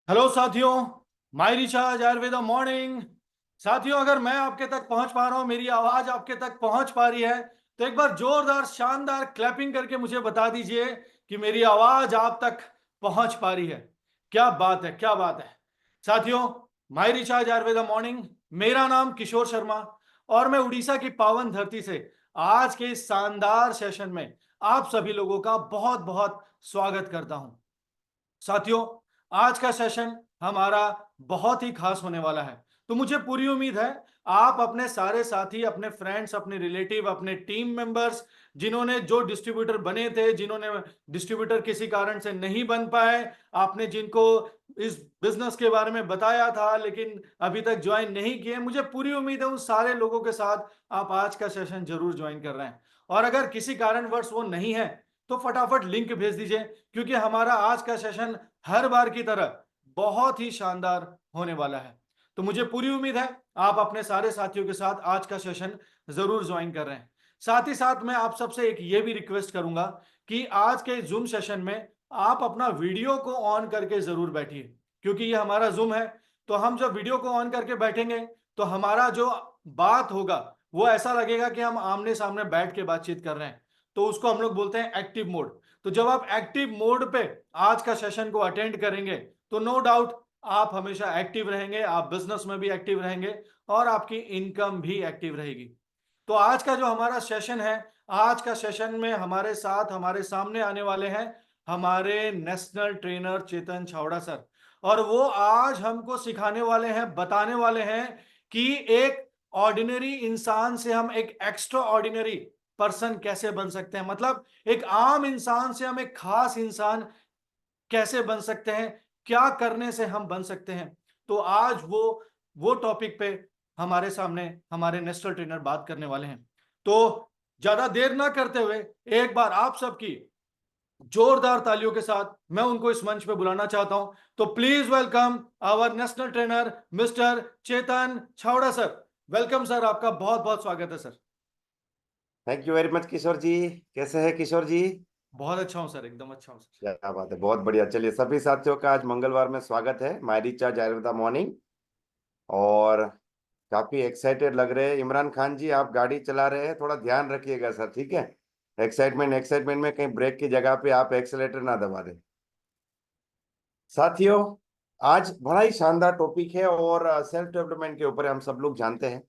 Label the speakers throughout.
Speaker 1: Hello साथियों। My recharge Ayurveda morning. साथियों, अगर मैं आपके तक पहुंच पा रहा हूं, मेरी आवाज आपके तक पहुंच पा रही है, तो एक बार जोरदार शानदार क्लैपिंग करके मुझे बता दीजिए कि मेरी आवाज आप तक पहुंच पा रही है। क्या बात है, क्या बात है। साथियों, माय रिचार्ज आयुर्वेदा मॉर्निंग, मेरा नाम किशोर शर्मा और मैं उड़ीसा की पावन धरती से आज के इस शानदार सेशन में आप सभी लोगों का बहुत बहुत स्वागत करता हूं। साथियों, आज का सेशन हमारा बहुत ही खास होने वाला है। तो मुझे पूरी उम्मीद है आप अपने सारे साथी, अपने फ्रेंड्स, अपने रिलेटिव, अपने टीम मेंबर्स, जिन्होंने जो डिस्ट्रीब्यूटर बने थे, जिन्होंने डिस्ट्रीब्यूटर किसी कारण से नहीं बन पाए, आपने जिनको इस बिजनेस के बारे में बताया था लेकिन अभी तक ज्वाइन नहीं किए, मुझे पूरी उम्मीद है उन सारे लोगों के साथ आप आज का सेशन जरूर ज्वाइन कर रहे हैं। और अगर किसी कारणवश वो नहीं है तो फटाफट लिंक भेज दीजिए, क्योंकि हमारा आज का सेशन हर बार की तरह बहुत ही शानदार होने वाला है। तो मुझे पूरी उम्मीद है आप अपने सारे साथियों के साथ आज का सेशन जरूर ज्वाइन कर रहे हैं। साथ ही साथ मैं आप सबसे एक ये भी रिक्वेस्ट करूंगा कि आज के जूम सेशन में आप अपना वीडियो को ऑन करके जरूर बैठिए, क्योंकि ये हमारा जूम है। तो हम जब वीडियो को ऑन करके बैठेंगे तो हमारा जो बात होगा वो ऐसा लगेगा कि हम आमने सामने बैठ के बातचीत कर रहे हैं। तो उसको हम लोग बोलते हैं एक्टिव मोड। तो जब आप एक्टिव मोड पे आज का सेशन को अटेंड करेंगे तो नो डाउट आप हमेशा एक्टिव रहेंगे, आप बिजनेस में भी एक्टिव रहेंगे और आपकी इनकम भी एक्टिव रहेगी। तो आज का जो हमारा सेशन है, आज का सेशन में हमारे साथ हमारे सामने आने वाले हैं हमारे नेशनल ट्रेनर चेतन छावड़ा सर। और वो आज हमको सिखाने वाले हैं, बताने वाले हैं कि एक ऑर्डिनरी इंसान से हम एक एक्स्ट्रा ऑर्डिनरी पर्सन कैसे बन सकते हैं। मतलब एक आम इंसान से हम एक खास इंसान कैसे बन सकते हैं, क्या करने से हम बन सकते हैं। तो आज वो टॉपिक पे हमारे सामने हमारे नेशनल ट्रेनर बात करने वाले हैं। तो ज्यादा देर ना करते हुए एक बार आप सबकी जोरदार तालियों के साथ मैं उनको इस मंच पे बुलाना चाहता हूं। तो please welcome our national trainer mister Chetan छावड़ा सर। वेलकम सर, आपका बहुत बहुत स्वागत है sir.
Speaker 2: Thank you very much Kishore ji. कैसे हैं किशोर जी?
Speaker 1: बहुत अच्छा हूं सर, एकदम अच्छा हूं सर।
Speaker 2: क्या बात है, बहुत बढ़िया। चलिए, सभी साथियों का आज मंगलवार में स्वागत है माय रिचार्ज आयुर्वेदा मॉर्निंग। और काफी एक्साइटेड लग रहे हैं। इमरान खान जी, आप गाड़ी चला रहे हैं, थोड़ा ध्यान रखिएगा सर, ठीक है? एक्साइटमेंट एक्साइटमेंट में कहीं ब्रेक की जगह पे आप एक्सेलेटर ना दबा दें। साथियों, आज बड़ा ही शानदार टॉपिक है और सेल्फ डेवलपमेंट के ऊपर हम सब लोग जानते हैं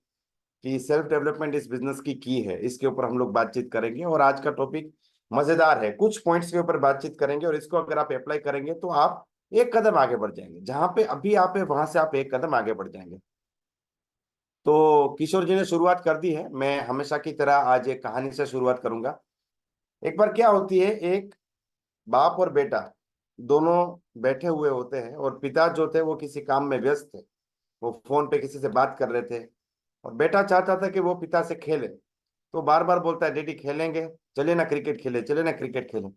Speaker 2: कि सेल्फ डेवलपमेंट इस बिजनेस की है। इसके ऊपर हम लोग बातचीत करेंगे और आज का टॉपिक मजेदार है। कुछ पॉइंट्स के ऊपर बातचीत करेंगे और इसको अगर आप अप्लाई करेंगे तो आप एक कदम आगे बढ़ जाएंगे। जहां पे अभी आप है वहां से आप एक कदम आगे बढ़ जाएंगे। तो किशोर जी ने शुरुआत कर दी है, मैं हमेशा की तरह आज एक कहानी से शुरुआत करूंगा। एक बार क्या होती है, एक बाप और बेटा दोनों बैठे हुए होते हैं और पिता जो थे वो किसी काम में व्यस्त थे। वो फोन पे किसी से बात कर रहे थे और बेटा चाहता था कि वो पिता से खेले। तो बार बार बोलता है, डैडी खेलेंगे, चले ना क्रिकेट खेले, चले ना क्रिकेट खेले।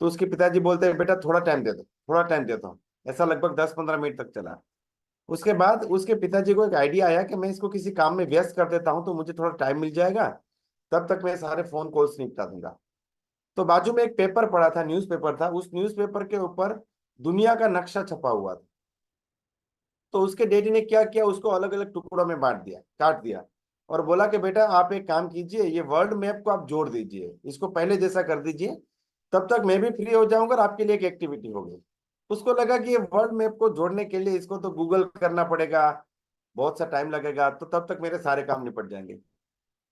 Speaker 2: तो उसके पिताजी बोलते हैं, बेटा थोड़ा टाइम दे दो, थोड़ा टाइम देता हूँ। ऐसा लगभग 10-15 मिनट तक चला। उसके बाद उसके पिताजी को एक आइडिया आया कि मैं इसको किसी काम में व्यस्त कर देता हूँ तो मुझे थोड़ा टाइम मिल जाएगा, तब तक मैं सारे फोन कॉल्स निपटा दूंगा। तो बाजू में एक पेपर पड़ा था, न्यूज़पेपर था। उस न्यूज़पेपर के ऊपर दुनिया का नक्शा छपा हुआ था। तो उसके डैडी ने क्या किया, उसको अलग अलग टुकड़ों में बांट दिया, काट दिया, और बोला कि बेटा आप एक काम कीजिए, ये वर्ल्ड मैप को आप जोड़ दीजिए, इसको पहले जैसा कर दीजिए, तब तक मैं भी फ्री हो जाऊंगा और आपके लिए एक एक्टिविटी होगी। उसको लगा कि ये वर्ल्ड मैप को जोड़ने के लिए इसको तो गूगल करना पड़ेगा, बहुत सा टाइम लगेगा, तो तब तक मेरे सारे काम निपट जाएंगे।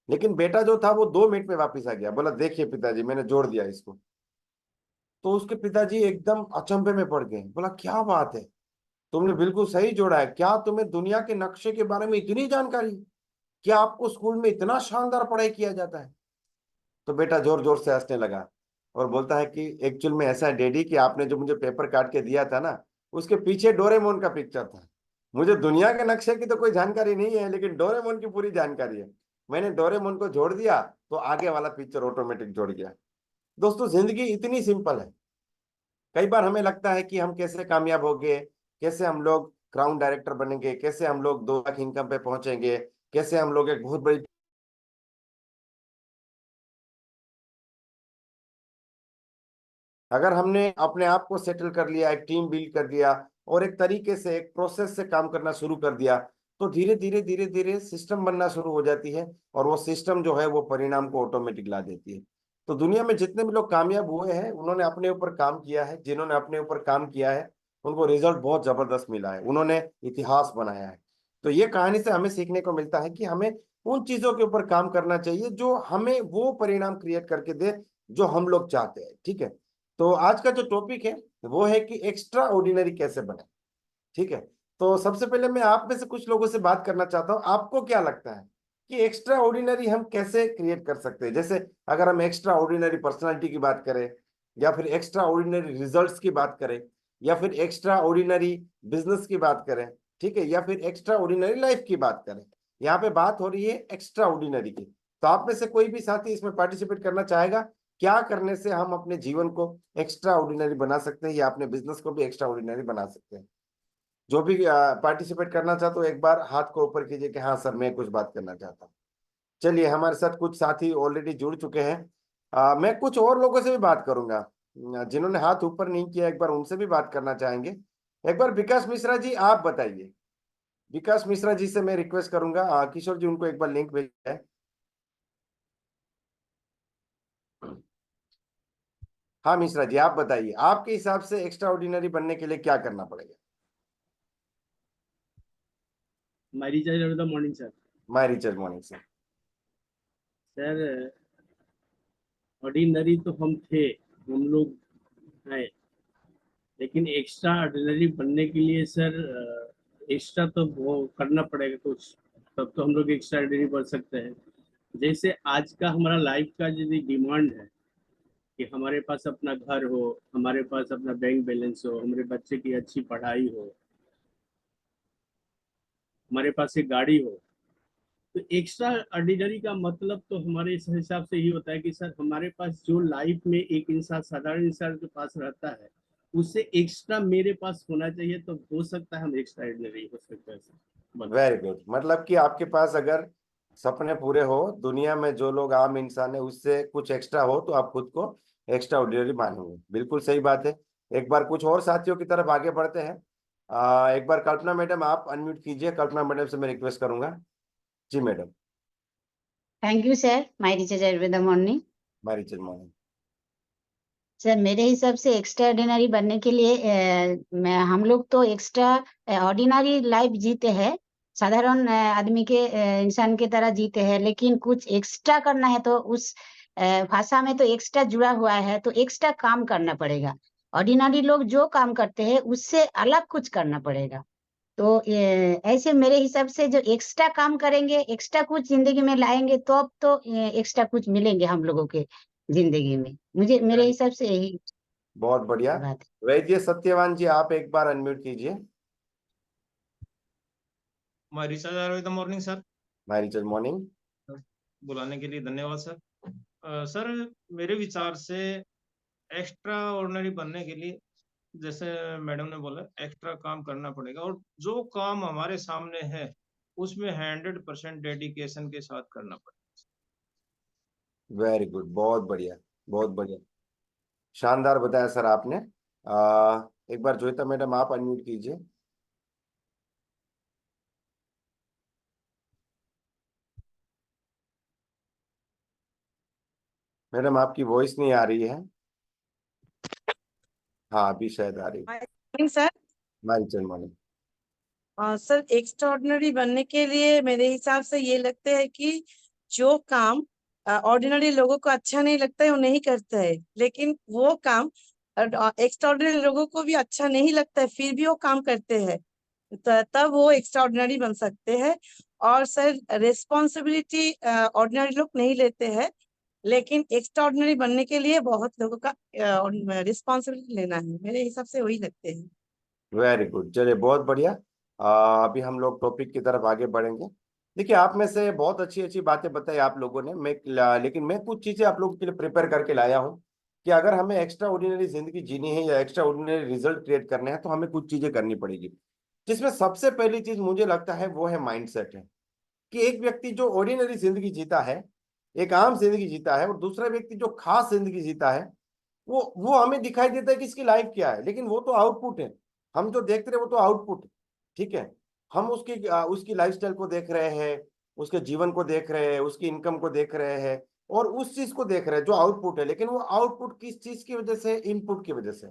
Speaker 2: लेकिन बेटा जो था वो 2 मिनट में वापिस आ गया, बोला देखिए पिताजी मैंने जोड़ दिया इसको। तो उसके पिताजी एकदम अचंभे में पड़ गए, बोला क्या बात है, तुमने बिल्कुल सही जोड़ा है। क्या तुम्हें दुनिया के नक्शे के बारे में इतनी जानकारी है? क्या आपको स्कूल में इतना शानदार पढ़ाई किया जाता है? तो बेटा जोर जोर से हंसने लगा और बोलता है कि एक्चुअल में ऐसा है डैडी कि आपने जो मुझे पेपर काट के दिया था ना, उसके पीछे डोरेमोन का पिक्चर था। मुझे दुनिया के नक्शे की तो कोई जानकारी नहीं है, लेकिन डोरेमोन की पूरी जानकारी है। मैंने डोरेमोन को जोड़ दिया तो आगे वाला पिक्चर ऑटोमेटिक जोड़ गया। दोस्तों, जिंदगी इतनी सिंपल है। कई बार हमें लगता है कि हम कैसे कामयाब होंगे, कैसे हम लोग क्राउन डायरेक्टर बनेंगे, कैसे हम लोग 2 लाख इनकम पे पहुंचेंगे, कैसे हम लोग एक बहुत बड़ी। अगर हमने अपने आप को सेटल कर लिया, एक टीम बिल्ड कर दिया और एक तरीके से एक प्रोसेस से काम करना शुरू कर दिया, तो धीरे धीरे धीरे धीरे सिस्टम बनना शुरू हो जाती है, और वो सिस्टम जो है वो परिणाम को ऑटोमेटिक ला देती है। तो दुनिया में जितने भी लोग कामयाब हुए हैं, उन्होंने अपने ऊपर काम किया है। जिन्होंने अपने ऊपर काम किया है उनको रिजल्ट बहुत जबरदस्त मिला है, उन्होंने इतिहास बनाया है। तो ये कहानी से हमें सीखने को मिलता है कि हमें उन चीजों के ऊपर काम करना चाहिए जो हमें वो परिणाम क्रिएट करके दे जो हम लोग चाहते हैं। ठीक है, तो आज का जो टॉपिक है वो है कि एक्स्ट्रा ऑर्डिनरी कैसे बने। ठीक है, तो सबसे पहले मैं आप में से कुछ लोगों से बात करना चाहता हूं, आपको क्या लगता है कि एक्स्ट्रा ऑर्डिनरी हम कैसे क्रिएट कर सकते हैं? जैसे अगर हम एक्स्ट्रा ऑर्डिनरी पर्सनालिटी की बात करें, या फिर एक्स्ट्रा ऑर्डिनरी रिजल्ट्स की बात करें, या फिर एक्स्ट्रा ऑर्डिनरी बिजनेस की बात करें, ठीक है, या फिर एक्स्ट्रा ऑर्डिनरी लाइफ की बात करें, यहाँ पे बात हो रही है एक्स्ट्रा ऑर्डिनरी की। तो आप में से कोई भी साथी इसमें पार्टिसिपेट करना चाहेगा? क्या करने से हम अपने जीवन को एक्स्ट्रा ऑर्डिनरी बना सकते हैं, या अपने बिजनेस को भी एक्स्ट्रा ऑर्डिनरी बना सकते हैं? जो भी पार्टिसिपेट करना चाहते हो एक बार हाथ को ऊपर कीजिए कि हाँ सर मैं कुछ बात करना चाहता हूँ। चलिए, हमारे साथ कुछ साथी ऑलरेडी जुड़ चुके हैं। मैं कुछ और लोगों से भी बात करूंगा जिन्होंने हाथ ऊपर नहीं किया, एक बार उनसे भी बात करना चाहेंगे। एक बार विकास मिश्रा जी आप बताइए। विकास मिश्रा जी से मैं रिक्वेस्ट करूंगा, किशोर जी उनको एक बार लिंक भेजा है। हाँ मिश्रा जी आप बताइए, आपके हिसाब से एक्स्ट्रा ऑर्डिनरी बनने के लिए क्या करना पड़ेगा?
Speaker 3: My recharge of the morning, sir.
Speaker 2: My Richard morning sir.
Speaker 3: Sir ordinary तो हम थे, हम लोग हैं, लेकिन एक्स्ट्रा ऑर्डिनरी बनने के लिए सर एक्स्ट्रा तो वो करना पड़ेगा कुछ, तब तो हम लोग एक्स्ट्रा ऑर्डिनरी बन सकते हैं। जैसे आज का हमारा लाइफ का यदि डिमांड है कि हमारे पास अपना घर हो, हमारे पास अपना बैंक बैलेंस हो, हमारे बच्चे की अच्छी पढ़ाई हो, हमारे पास एक गाड़ी हो, तो एक्स्ट्रा ऑर्डिनरी का मतलब तो हमारे इस हिसाब से ही होता है कि सर हमारे पास जो लाइफ में एक इंसान साधारण इंसान के पास रहता है उससे एक्स्ट्रा मेरे पास होना चाहिए, तो हो सकता है हम एक्स्ट्रा ऑर्डिनरी हो सकते हैं।
Speaker 2: वेरी गुड, मतलब कि आपके पास अगर सपने पूरे हो, दुनिया में जो लोग आम इंसान है उससे कुछ एक्स्ट्रा हो, तो आप खुद को एक्स्ट्रा ऑर्डिनरी मानेंगे। बिल्कुल सही बात है। एक बार कुछ और साथियों की तरफ आगे बढ़ते हैं। एक बार कल्पना मैडम आप अनम्यूट कीजिए। कल्पना मैडम से मैं रिक्वेस्ट करूंगा। जी madam.
Speaker 4: Thank you sir. My recharge Ayurveda morning.
Speaker 2: हमारी चल मॉर्निंग।
Speaker 4: सर मेरे हिसाब से एक्स्ट्रा ऑर्डिनरी बनने के लिए हम लोग तो एक्स्ट्रा ऑर्डिनरी लाइफ जीते हैं, साधारण आदमी के इंसान के तरह जीते हैं, लेकिन कुछ एक्स्ट्रा करना है तो उस भाषा में तो एक्स्ट्रा जुड़ा हुआ है, तो एक्स्ट्रा काम करना पड़ेगा। ऑर्डिनरी लोग जो काम करते हैं उससे अलग कुछ करना पड़ेगा। तो ऐसे मेरे हिसाब से जो एक्स्ट्रा काम करेंगे, एक्स्ट्रा कुछ जिंदगी में लाएंगे, तो अब तो एक्स्ट्रा कुछ मिलेंगे हम लोगों के जिंदगी में। मेरे हिसाब से यही
Speaker 2: बहुत बढ़िया।
Speaker 4: बात है।
Speaker 2: वैद्य सत्यवान जी आप एक बार अनम्यूट कीजिए।
Speaker 5: हमारी रिचार्ज आयुर्वेदा मॉर्निंग सर।
Speaker 2: हमारी चल मॉर्निंग।
Speaker 5: बुलाने के लिए धन्यवाद सर। सर मेरे विचार से एक्स्ट्रा ऑर्डिनरी बनने के लिए, जैसे मैडम ने बोला, एक्स्ट्रा काम करना पड़ेगा, और जो काम हमारे सामने है उसमें 100% डेडिकेशन के साथ करना पड़ेगा।
Speaker 2: वेरी गुड, बहुत बढ़िया, बहुत बढ़िया, शानदार बताया सर आपने। एक बार जोईता मैडम आप अनम्यूट कीजिए। मैडम आपकी वॉइस नहीं आ रही है। हाँ अभी शायद आ रही है।
Speaker 6: Morning sir.
Speaker 2: हमारी चल मॉर्निंग।
Speaker 6: सर एक्स्ट्रा ऑर्डिनरी बनने के लिए मेरे हिसाब से ये लगता है कि जो काम ऑर्डिनरी लोगों को अच्छा नहीं लगता है वो नहीं करता है, लेकिन वो काम एक्स्ट्रा ऑर्डिनरी लोगों को भी अच्छा नहीं लगता है फिर भी वो काम करते हैं, तब वो एक्स्ट्रा ऑर्डिनरी बन सकते हैं। और सर रिस्पॉन्सिबिलिटी ऑर्डिनरी लोग नहीं लेते हैं, लेकिन एक्स्ट्रा ऑर्डिनरी बनने के लिए बहुत लोगों का रिस्पॉन्सिबिलिटी लेना है, मेरे हिसाब से वही लगते हैं।
Speaker 2: वेरी गुड, चलिए बहुत बढ़िया। अभी हम लोग टॉपिक की तरफ आगे बढ़ेंगे। देखिए आप में से बहुत अच्छी अच्छी बातें बताई आप लोगों ने। लेकिन मैं कुछ चीजें आप लोगों के लिए प्रिपेयर करके लाया हूँ कि अगर हमें एक्स्ट्रा ऑर्डिनरी जिंदगी जीनी है या एक्स्ट्रा ऑर्डिनरी रिजल्ट क्रिएट करने हैं तो हमें कुछ चीजें करनी पड़ेगी। जिसमें सबसे पहली चीज मुझे लगता है वो है माइंडसेट है। कि एक व्यक्ति जो ऑर्डिनरी जिंदगी जीता है, एक आम जिंदगी जीता है, और दूसरा व्यक्ति जो खास जिंदगी जीता है, वो हमें दिखाई देता है कि इसकी लाइफ क्या है, लेकिन वो तो आउटपुट है। हम जो देखते रहे वो तो आउटपुट, ठीक है। हम उसकी लाइफस्टाइल को देख रहे हैं, उसके जीवन को देख रहे हैं, उसकी इनकम को देख रहे हैं, और उस चीज को देख रहे हैं जो आउटपुट है। लेकिन वो आउटपुट किस चीज की वजह से? इनपुट की वजह से,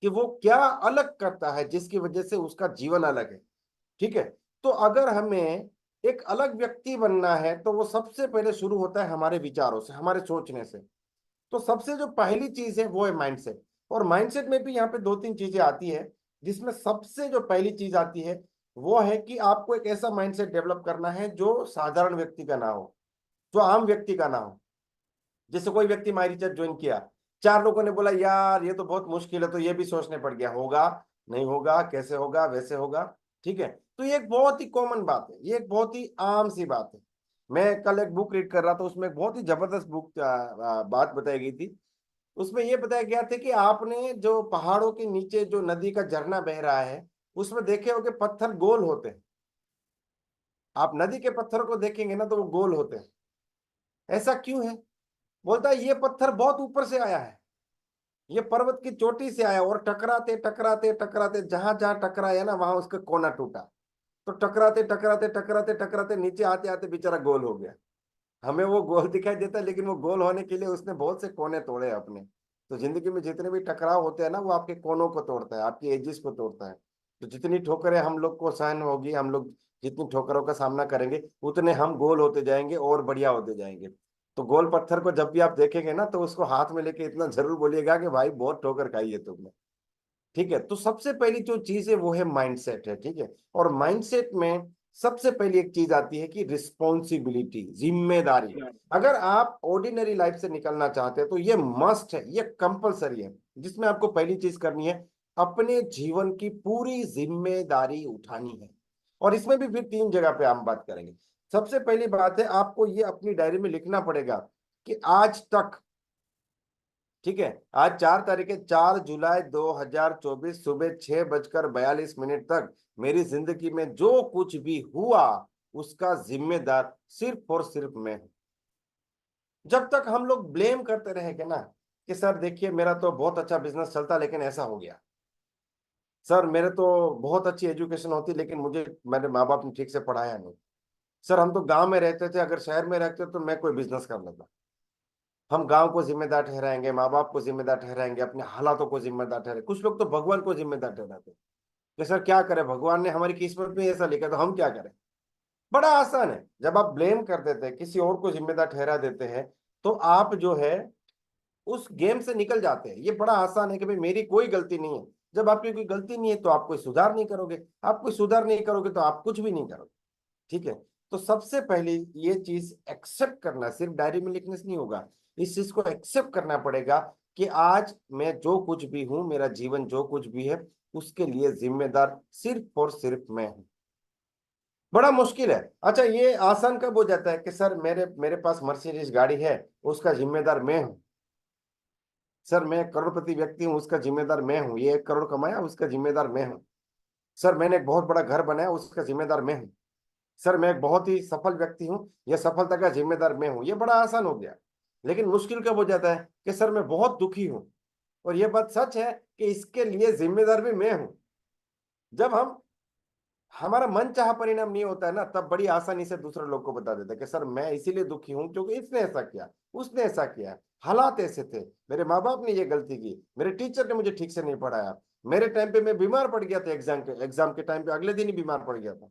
Speaker 2: कि वो क्या अलग करता है जिसकी वजह से उसका जीवन अलग है, ठीक है। तो अगर हमें एक अलग व्यक्ति बनना है तो वो सबसे पहले शुरू होता है हमारे विचारों से, हमारे सोचने से। तो सबसे जो पहली चीज है वो है माइंडसेट। और माइंडसेट में भी यहाँ पे 2-3 चीजें आती है, जिसमें सबसे जो पहली चीज आती है वो है कि आपको एक ऐसा माइंडसेट डेवलप करना है जो साधारण व्यक्ति का ना हो, जो आम व्यक्ति का ना हो। जैसे कोई व्यक्ति माई रिसर्च ज्वाइन किया, 4 लोगों ने बोला यार ये तो बहुत मुश्किल है, तो ये भी सोचने पड़ गया, होगा नहीं होगा, कैसे होगा, वैसे होगा, ठीक है। तो ये एक बहुत ही कॉमन बात है, ये एक बहुत ही आम सी बात है। मैं कल एक बुक रीड कर रहा था, उसमें एक बहुत ही जबरदस्त बात बताई गई थी। उसमें ये बताया गया था कि आपने जो पहाड़ों के नीचे जो नदी का झरना बह रहा है, उसमें देखे होगे पत्थर गोल होते हैं। आप नदी के पत्थरों को देखेंगे ना तो वो गोल होते हैं। ऐसा क्यों है? बोलता है ये पत्थर बहुत ऊपर से आया है, ये पर्वत की चोटी से आया, और टकराते टकराते टकराते जहां जहां टकराया ना वहां उसका कोना टूटा। तो टकराते टकराते टकराते टकराते नीचे आते आते बेचारा गोल हो गया। हमें वो गोल दिखाई देता है, लेकिन वो गोल होने के लिए उसने बहुत से कोने तोड़े अपने। तो जिंदगी में जितने भी टकराव होते हैं ना, वो आपके कोनों को तोड़ता है, आपकी एजिस को तोड़ता है। तो जितनी ठोकरें हम लोग को सहन होगी, हम लोग जितनी ठोकरों का सामना करेंगे, उतने हम गोल होते जाएंगे और बढ़िया होते जाएंगे। तो गोल पत्थर को जब भी आप देखेंगे ना, तो उसको हाथ में लेके इतना जरूर बोलिएगा कि भाई बहुत ठोकर खाई है तुमने, ठीक है। तो सबसे पहली जो चीज है वो है माइंडसेट है, ठीक है। और माइंडसेट में सबसे पहली एक चीज आती है कि रिस्पॉन्सिबिलिटी, जिम्मेदारी। अगर आप ऑर्डिनरी लाइफ से निकलना चाहते हैं तो ये मस्ट है, ये कंपलसरी है, जिसमें आपको पहली चीज करनी है अपने जीवन की पूरी जिम्मेदारी उठानी है। और इसमें भी फिर 3 जगह पे हम बात करेंगे। सबसे पहली बात है, आपको ये अपनी डायरी में लिखना पड़ेगा कि आज तक, ठीक है, आज 4 तारीख है, 4 जुलाई 2024 सुबह 6:42 तक मेरी जिंदगी में जो कुछ भी हुआ उसका जिम्मेदार सिर्फ और सिर्फ मैं हूं। जब तक हम लोग ब्लेम करते रहेंगे ना कि सर देखिए मेरा तो बहुत अच्छा बिजनेस चलता लेकिन ऐसा हो गया, सर मेरे तो बहुत अच्छी एजुकेशन होती लेकिन मुझे मेरे माँ बाप ने ठीक से पढ़ाया नहीं, सर हम तो गांव में रहते थे, अगर शहर में रहते तो मैं कोई बिजनेस कर लेता। हम गांव को जिम्मेदार ठहराएंगे, माँ बाप को जिम्मेदार ठहराएंगे, अपने हालातों को जिम्मेदार ठहराएंगे। कुछ लोग तो भगवान को जिम्मेदार ठहराते हैं कि सर क्या करें, भगवान ने हमारी किस्मत में ऐसा लिखा तो हम क्या करें। बड़ा आसान है, जब आप ब्लेम कर देते हैं, किसी और को जिम्मेदार ठहरा देते हैं, तो आप जो है उस गेम से निकल जाते हैं। ये बड़ा आसान है कि भाई मेरी कोई गलती नहीं है। जब आपकी कोई गलती नहीं है तो आप कोई सुधार नहीं करोगे, आप कोई सुधार नहीं करोगे तो आप कुछ भी नहीं करोगे, ठीक है। तो सबसे पहले ये चीज एक्सेप्ट करना, सिर्फ डायरी में लिखने से नहीं होगा, इस चीज को एक्सेप्ट करना पड़ेगा कि आज मैं जो कुछ भी हूं, मेरा जीवन जो कुछ भी है, उसके लिए जिम्मेदार सिर्फ और सिर्फ मैं हूं। बड़ा मुश्किल है। अच्छा, ये आसान कब हो जाता है कि सर मेरे मेरे पास मर्सिडीज गाड़ी है, उसका जिम्मेदार मैं हूं। सर मैं एक करोड़पति व्यक्ति हूं, उसका जिम्मेदार मैं हूं। ये 1 करोड़ कमाया, उसका जिम्मेदार मैं हूं। सर मैंने एक बहुत बड़ा घर बनाया, उसका जिम्मेदार मैं हूं। सर मैं एक बहुत ही सफल व्यक्ति हूं, यह सफलता का जिम्मेदार मैं हूं। ये बड़ा आसान हो गया। लेकिन मुश्किल कब हो जाता है कि सर मैं बहुत दुखी हूं, और यह बात सच है कि इसके लिए जिम्मेदार भी मैं हूं। जब हमारा मन चाहा परिणाम नहीं होता है ना, तब बड़ी आसानी से दूसरे लोग को बता देता है कि सर मैं इसीलिए दुखी हूं क्योंकि इसने ऐसा किया, उसने ऐसा किया, हालात ऐसे थे, मेरे माँ बाप ने ये गलती की, मेरे टीचर ने मुझे ठीक से नहीं पढ़ाया, मेरे टाइम पे मैं बीमार पड़ गया था, एग्जाम के टाइम पे अगले दिन ही बीमार पड़ गया था।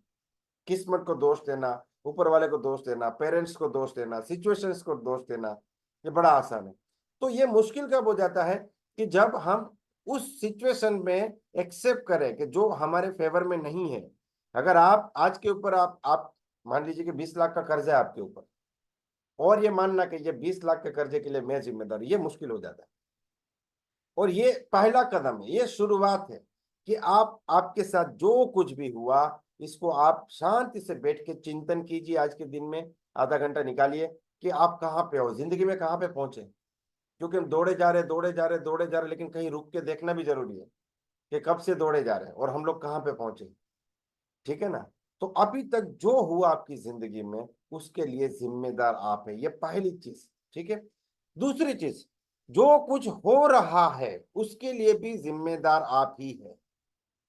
Speaker 2: किस्मत को दोष देना, ऊपर वाले को दोष देना, पेरेंट्स को दोष देना, सिचुएशंस को दोष देना, ये बड़ा आसान है। तो ये मुश्किल कब हो जाता है कि जब हम उस सिचुएशन में एक्सेप्ट करें कि जो हमारे फेवर में नहीं है। अगर आप आज के ऊपर आप मान लीजिए कि 20 लाख का कर्ज है आपके ऊपर, और ये मानना कि ये 20 लाख के कर्जे के लिए मैं जिम्मेदार, ये मुश्किल हो जाता है। और ये पहला कदम है, ये शुरुआत है कि आपके साथ जो कुछ भी हुआ, इसको आप शांति से बैठ के चिंतन कीजिए। आज के दिन में आधा घंटा निकालिए कि आप कहाँ पे हो, जिंदगी में कहाँ पे पहुंचे। क्योंकि हम दौड़े जा रहे दौड़े जा रहे दौड़े जा रहे, लेकिन कहीं रुक के देखना भी जरूरी है कि कब से दौड़े जा रहे हैं और हम लोग कहाँ पे पहुंचे, ठीक है ना। तो अभी तक जो हुआ आपकी जिंदगी में, उसके लिए जिम्मेदार आप है, ये पहली चीज, ठीक है। दूसरी चीज, जो कुछ हो रहा है उसके लिए भी जिम्मेदार आप ही है।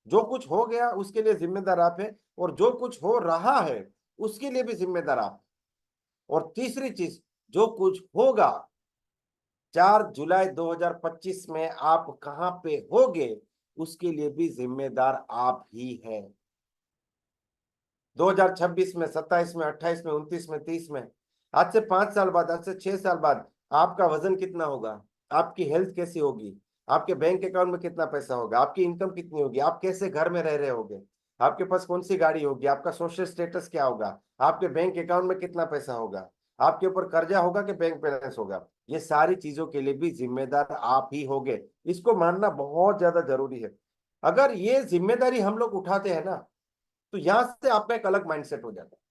Speaker 2: जो कुछ हो गया उसके लिए जिम्मेदार आप है, और जो कुछ हो रहा है उसके लिए भी जिम्मेदार आप। और तीसरी चीज, जो कुछ होगा 4 जुलाई 2025 में आप कहां पे होगे उसके लिए भी जिम्मेदार आप ही है। 2026 में, 27 में, 28 में, 29 में, 30 में, आज से 5 साल बाद, आज से 6 साल बाद आपका वजन कितना होगा, आपकी हेल्थ कैसी होगी, आपके बैंक अकाउंट में कितना पैसा होगा, आपकी इनकम कितनी होगी, आप कैसे घर में रह रहे होगे, आपके पास कौन सी गाड़ी होगी, आपका सोशल स्टेटस क्या होगा, आपके बैंक अकाउंट में कितना पैसा होगा, आपके ऊपर कर्जा होगा कि बैंक बैलेंस होगा, ये सारी चीजों के लिए भी जिम्मेदार आप ही होगे। इसको मानना बहुत ज्यादा जरूरी है। अगर ये जिम्मेदारी हम लोग उठाते हैं ना, तो यहां से आपका एक अलग माइंडसेट हो जाता है।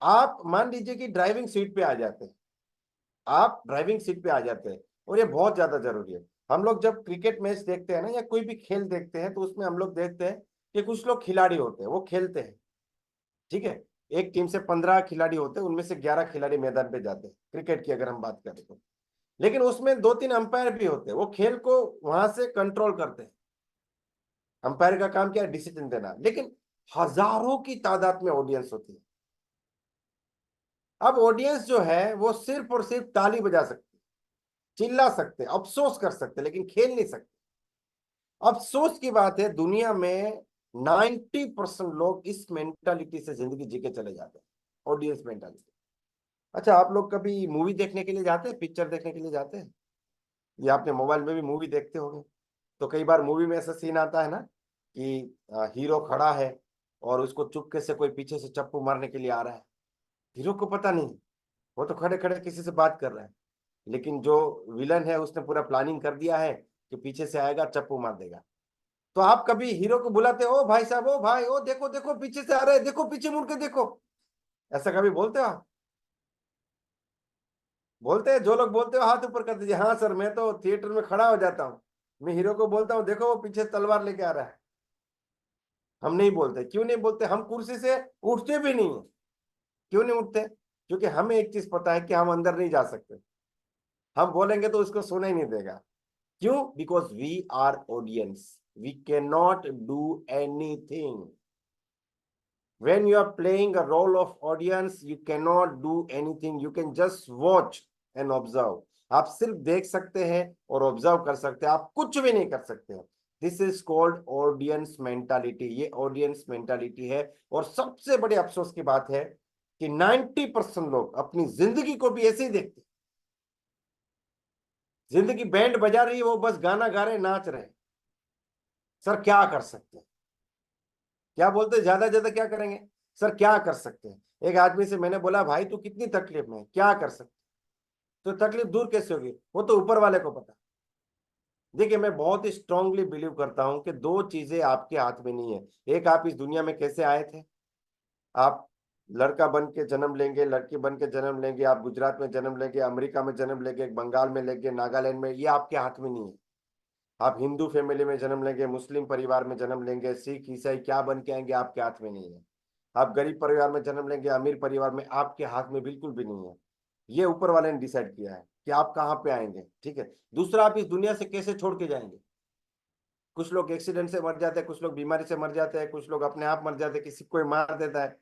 Speaker 2: आप मान लीजिए कि ड्राइविंग सीट पे आ जाते हैं, आप ड्राइविंग सीट पे आ जाते हैं, और ये बहुत ज्यादा जरूरी है। हम लोग जब क्रिकेट मैच देखते हैं ना, या कोई भी खेल देखते हैं, तो उसमें हम लोग देखते हैं कि कुछ लोग खिलाड़ी होते हैं, वो खेलते हैं, ठीक है। एक टीम से 15 खिलाड़ी होते हैं, उनमें से 11 खिलाड़ी मैदान पे जाते हैं, क्रिकेट की अगर हम बात करें तो। लेकिन उसमें 2-3 अंपायर भी होते हैं, वो खेल को वहां से कंट्रोल करते हैं। अंपायर का काम क्या है? डिसीजन देना। लेकिन हजारों की तादाद में ऑडियंस होती है। अब ऑडियंस जो है वो सिर्फ और सिर्फ ताली बजा सकते, चिल्ला सकते, अफसोस कर सकते, लेकिन खेल नहीं सकते। अफसोस की बात है, दुनिया में 90% लोग इस मेंटालिटी से जिंदगी जी के चले जाते हैं, ऑडियंस मेंटालिटी। अच्छा, आप लोग कभी मूवी देखने के लिए जाते हैं, पिक्चर देखने के लिए जाते हैं, या आपने मोबाइल में भी मूवी देखते होंगे? तो कई बार मूवी में ऐसा सीन आता है ना कि हीरो खड़ा है और उसको चुपके से कोई पीछे से चप्पू मारने के लिए आ रहा है। हीरो को पता नहीं, वो तो खड़े खड़े किसी से बात कर रहा है, लेकिन जो विलन है उसने पूरा प्लानिंग कर दिया है कि पीछे से आएगा, चप्पू मार देगा। तो आप कभी हीरो को बुलाते हो, ओ भाई साहब, ओ भाई, ओ देखो देखो पीछे से आ रहा है, देखो पीछे मुड़ के देखो, ऐसा कभी बोलते हो आप? बोलते हैं? जो लोग बोलते हो हाथ ऊपर कर दीजिए। हाँ सर, मैं तो थिएटर में खड़ा हो जाता हूँ, मैं हीरो को बोलता हूँ, देखो वो पीछे तलवार लेके आ रहा है। हम नहीं बोलते। क्यों नहीं बोलते? हम कुर्सी से उठते भी नहीं है। क्यों नहीं उठते? क्योंकि हमें एक चीज पता है कि हम अंदर नहीं जा सकते, हम बोलेंगे तो उसको सुना ही नहीं देगा। क्यों? Because we are audience, we can not do anything. When you are playing a role of audience, you cannot do anything. You can just watch and observe. आप सिर्फ देख सकते हैं और ऑब्जर्व कर सकते हैं, आप कुछ भी नहीं कर सकते हैं। This is called audience mentality. ये ऑडियंस मेंटालिटी है। और सबसे बड़े अफसोस की बात है कि 90% लोग अपनी जिंदगी को भी ऐसे ही देखते हैं। जिंदगी बैंड बजा रही है, वो बस गाना गा रहे, नाच रहे। सर क्या कर सकते हैं? क्या बोलते? ज्यादा ज्यादा क्या करेंगे? सर क्या कर सकते हैं? एक आदमी से मैंने बोला, भाई तू कितनी तकलीफ में है, क्या कर सकते? तो तकलीफ दूर कैसे होगी? वो तो ऊपर वाले को पता। देखिए, मैं बहुत ही स्ट्रांगली बिलीव करता हूं कि दो चीजें आपके हाथ में नहीं है। एक, आप इस दुनिया में कैसे आए थे। आप लड़का बन के जन्म लेंगे, लड़की बन के जन्म लेंगे, आप गुजरात में जन्म लेंगे, अमेरिका में जन्म लेंगे, बंगाल में लेंगे, नागालैंड में, ये आपके हाथ में नहीं है। आप हिंदू फैमिली में जन्म लेंगे, मुस्लिम परिवार में जन्म लेंगे, सिख ईसाई क्या बन के आएंगे, आपके हाथ में नहीं है। आप गरीब परिवार में जन्म लेंगे, अमीर परिवार में, आपके हाथ में बिल्कुल भी नहीं है। ये ऊपर वाले ने डिसाइड किया है कि आप कहाँ पे आएंगे, ठीक है। दूसरा, आप इस दुनिया से कैसे छोड़ के जाएंगे। कुछ लोग एक्सीडेंट से मर जाते हैं, कुछ लोग बीमारी से मर जाते हैं, कुछ लोग अपने आप मर जाते हैं, किसी कोई मार देता है,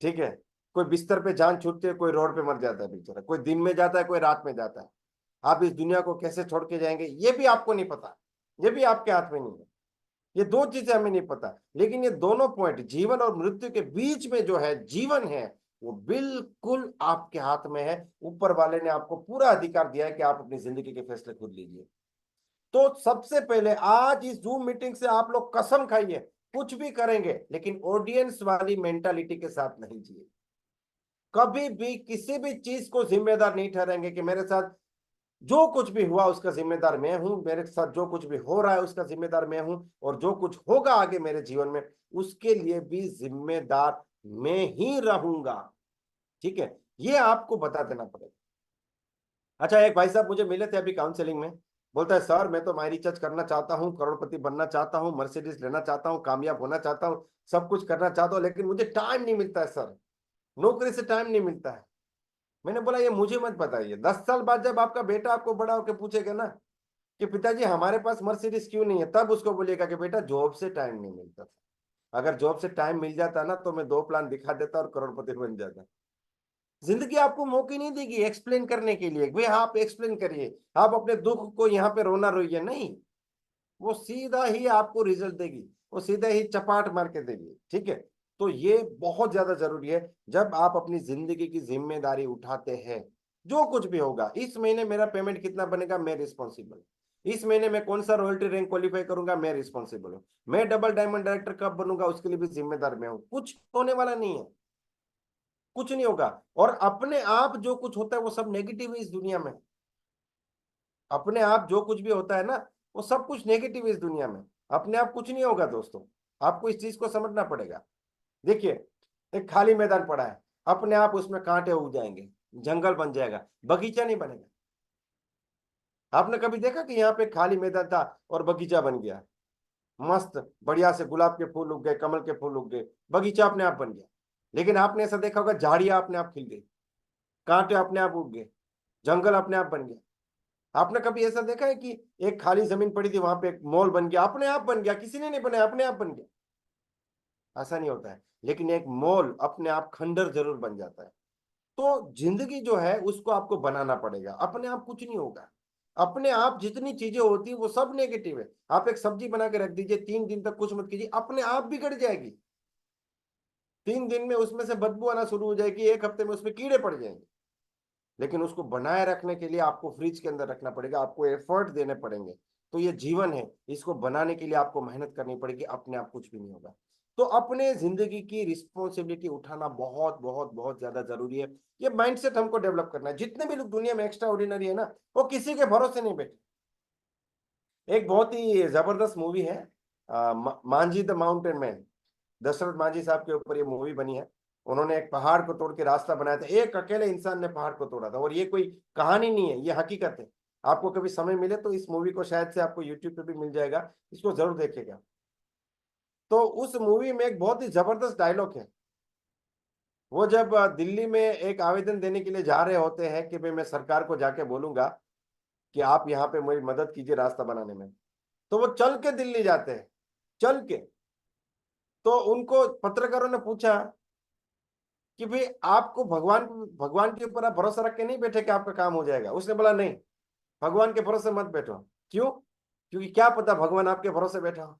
Speaker 2: ठीक है। कोई बिस्तर पे जान छूटती है, कोई रोड पे मर जाता है बेचारा, कोई दिन में जाता है, कोई रात में जाता है। आप इस दुनिया को कैसे छोड़ के जाएंगे, ये भी आपको नहीं पता, ये भी आपके हाथ में नहीं है। ये दो चीजें हमें नहीं पता, लेकिन ये दोनों पॉइंट, जीवन और मृत्यु के बीच में जो है जीवन है, वो बिल्कुल आपके हाथ में है। ऊपर वाले ने आपको पूरा अधिकार दिया है कि आप अपनी जिंदगी के फैसले खुद लीजिए। तो सबसे पहले आज इस जूम मीटिंग से आप लोग कसम खाइए, कुछ भी करेंगे लेकिन ऑडियंस वाली मेंटालिटी के साथ नहीं जिए। कभी भी किसी भी चीज को जिम्मेदार नहीं ठहरेंगे कि मेरे साथ जो कुछ भी हुआ उसका जिम्मेदार मैं हूं, मेरे साथ जो कुछ भी हो रहा है उसका जिम्मेदार मैं हूं, और जो कुछ होगा आगे मेरे जीवन में उसके लिए भी जिम्मेदार मैं ही रहूंगा, ठीक है। ये आपको बता देना पड़ेगा। अच्छा, एक भाई साहब मुझे मिले थे अभी काउंसलिंग में, बोलता है सर मैं तो माई रिचार्ज करना चाहता हूँ, करोड़पति बनना चाहता हूँ, मर्सिडीज लेना चाहता हूँ, कामयाब होना चाहता हूँ, सब कुछ करना चाहता हूँ, लेकिन मुझे टाइम नहीं मिलता है सर, नौकरी से टाइम नहीं मिलता है। मैंने बोला ये मुझे मत बताइए, 10 साल बाद जब आपका बेटा आपको बड़ा होकर पूछेगा ना कि पिताजी हमारे पास मर्सिडीज क्यों नहीं है, तब उसको बोलिएगा कि बेटा जॉब से टाइम नहीं मिलता था, अगर जॉब से टाइम मिल जाता ना तो मैं 2 प्लान दिखा देता और करोड़पति बन जाता। जिंदगी आपको मौके नहीं देगी एक्सप्लेन करने के लिए, भाई आप एक्सप्लेन करिए, आप अपने दुख को यहाँ पे रोना रोइए नहीं, वो सीधा ही आपको रिजल्ट देगी, वो सीधा ही चपाट मार के देगी। ठीक है, तो ये बहुत ज्यादा जरूरी है। जब आप अपनी जिंदगी की जिम्मेदारी उठाते हैं, जो कुछ भी होगा, इस महीने मेरा पेमेंट कितना बनेगा मैं रिस्पॉन्सिबल, इस महीने में कौन सा रॉयल्टी रैंक क्वालिफाई करूंगा मैं रिस्पॉन्सिबल हूँ, मैं डबल डायमंड डायरेक्टर कब बनूंगा उसके लिए भी जिम्मेदार मैं हूँ। कुछ होने वाला नहीं है, कुछ नहीं होगा। और अपने आप जो कुछ होता है वो सब नेगेटिव है इस दुनिया में, अपने आप जो कुछ भी होता है ना वो सब कुछ नेगेटिव है इस दुनिया में, अपने आप कुछ नहीं होगा दोस्तों, आपको इस चीज को समझना पड़ेगा। देखिए एक खाली मैदान पड़ा है, अपने आप उसमें कांटे उग जाएंगे, जंगल बन जाएगा, बगीचा नहीं बनेगा। आपने कभी देखा कि यहाँ पे खाली मैदान था और बगीचा बन गया, मस्त बढ़िया से गुलाब के फूल उग गए, कमल के फूल उग गए, बगीचा अपने आप बन गया। लेकिन आपने ऐसा देखा होगा झाड़ियां अपने आप खिल गई, कांटे अपने आप उग गए, जंगल अपने आप बन गया। आपने कभी ऐसा देखा है कि एक खाली जमीन पड़ी थी वहां पे एक मॉल बन गया, अपने आप बन गया, किसी ने नहीं बनाया, अपने आप बन गया? ऐसा नहीं होता है, लेकिन एक मॉल अपने आप खंडर जरूर बन जाता है। तो जिंदगी जो है उसको आपको बनाना पड़ेगा, अपने आप कुछ नहीं होगा। अपने आप जितनी चीजें होती है वो सब नेगेटिव है। आप एक सब्जी बना के रख दीजिए, 3 दिन तक कुछ मत कीजिए, अपने आप बिगड़ जाएगी। 3 दिन में उसमें से बदबू आना शुरू हो जाएगी, 1 हफ्ते में उसमें कीड़े पड़ जाएंगे। लेकिन उसको बनाए रखने के लिए आपको फ्रिज के अंदर रखना पड़ेगा, आपको एफर्ट देने पड़ेंगे। तो ये जीवन है, इसको बनाने के लिए आपको मेहनत करनी पड़ेगी, अपने आप कुछ भी नहीं होगा। तो अपने जिंदगी की रिस्पॉन्सिबिलिटी उठाना बहुत बहुत बहुत ज्यादा जरूरी है। ये माइंडसेट हमको डेवलप करना है। जितने भी लोग दुनिया में एक्स्ट्रा ऑर्डिनरी है ना, वो किसी के भरोसे नहीं बैठे। एक बहुत ही जबरदस्त मूवी है Manjhi the mountain man, Dashrath Manjhi साहब के ऊपर ये मूवी बनी है। उन्होंने एक पहाड़ को तोड़ के रास्ता बनाया था, एक अकेले इंसान ने पहाड़ को तोड़ा था। और ये कोई कहानी नहीं है, ये हकीकत है। आपको कभी समय मिले तो इस मूवी को शायद से आपको यूट्यूब पे भी मिल जाएगा, इसको जरूर देखेगा। तो उस मूवी में एक बहुत ही जबरदस्त डायलॉग है। वो जब दिल्ली में एक आवेदन देने के लिए जा रहे होते हैं कि भाई मैं सरकार को जाके बोलूंगा कि आप यहाँ पे मेरी मदद कीजिए रास्ता बनाने में, तो वो चल के दिल्ली जाते हैं, चल के। तो उनको पत्रकारों ने पूछा कि भाई आपको भगवान भगवान के ऊपर आप भरोसा रख के नहीं बैठे कि आपका काम हो जाएगा? उसने बोला नहीं, भगवान के भरोसे मत बैठो। क्यों? क्योंकि क्या पता भगवान आपके भरोसे बैठा हो।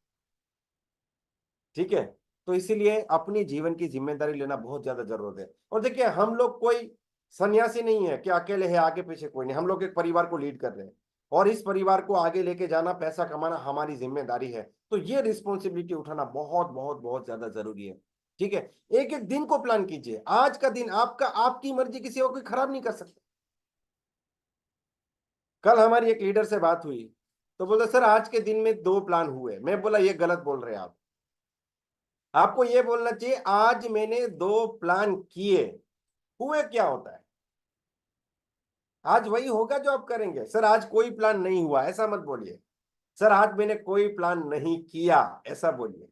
Speaker 2: ठीक है, तो इसीलिए अपनी जीवन की जिम्मेदारी लेना बहुत ज्यादा जरूरत है। और देखिए हम लोग कोई सन्यासी नहीं है कि अकेले है, आगे पीछे कोई नहीं, हम लोग एक परिवार को लीड कर रहे हैं और इस परिवार को आगे लेके जाना, पैसा कमाना हमारी जिम्मेदारी है। तो ये रिस्पॉन्सिबिलिटी उठाना बहुत बहुत बहुत ज्यादा जरूरी है। ठीक है, एक एक दिन को प्लान कीजिए। आज का दिन आपका, आपकी मर्जी किसी और कोई खराब नहीं कर सकता। कल हमारी एक लीडर से बात हुई तो बोलते सर आज के दिन में 2 प्लान हुए। मैं बोला ये गलत बोल रहे हैं आप, आपको ये बोलना चाहिए आज मैंने 2 प्लान किए। हुए क्या होता है? आज वही होगा जो आप करेंगे। सर आज कोई प्लान नहीं हुआ, ऐसा मत बोलिए। सर आज मैंने कोई प्लान नहीं किया, ऐसा बोलिए।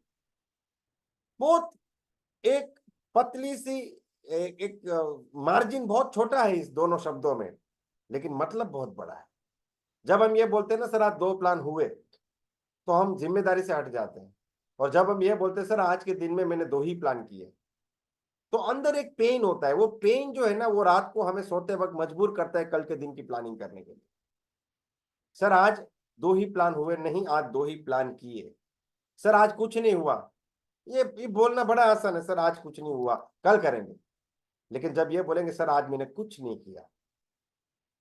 Speaker 2: बहुत एक पतली सी एक मार्जिन बहुत छोटा है इस दोनों शब्दों में, लेकिन मतलब बहुत बड़ा है। जब हम ये बोलते हैं ना सर आज 2 प्लान हुए, तो हम जिम्मेदारी से हट जाते हैं। और जब हम ये बोलते हैं सर आज के दिन में मैंने 2 ही प्लान किए, तो अंदर एक पेन होता है। वो पेन जो है ना वो रात को हमें सोते वक्त मजबूर करता है कल के दिन की प्लानिंग करने के लिए। सर आज 2 ही प्लान हुए, नहीं आज 2 ही प्लान किए। सर आज कुछ नहीं हुआ, ये बोलना बड़ा आसान है, सर आज कुछ नहीं हुआ कल करेंगे। लेकिन जब ये बोलेंगे सर आज मैंने कुछ नहीं किया,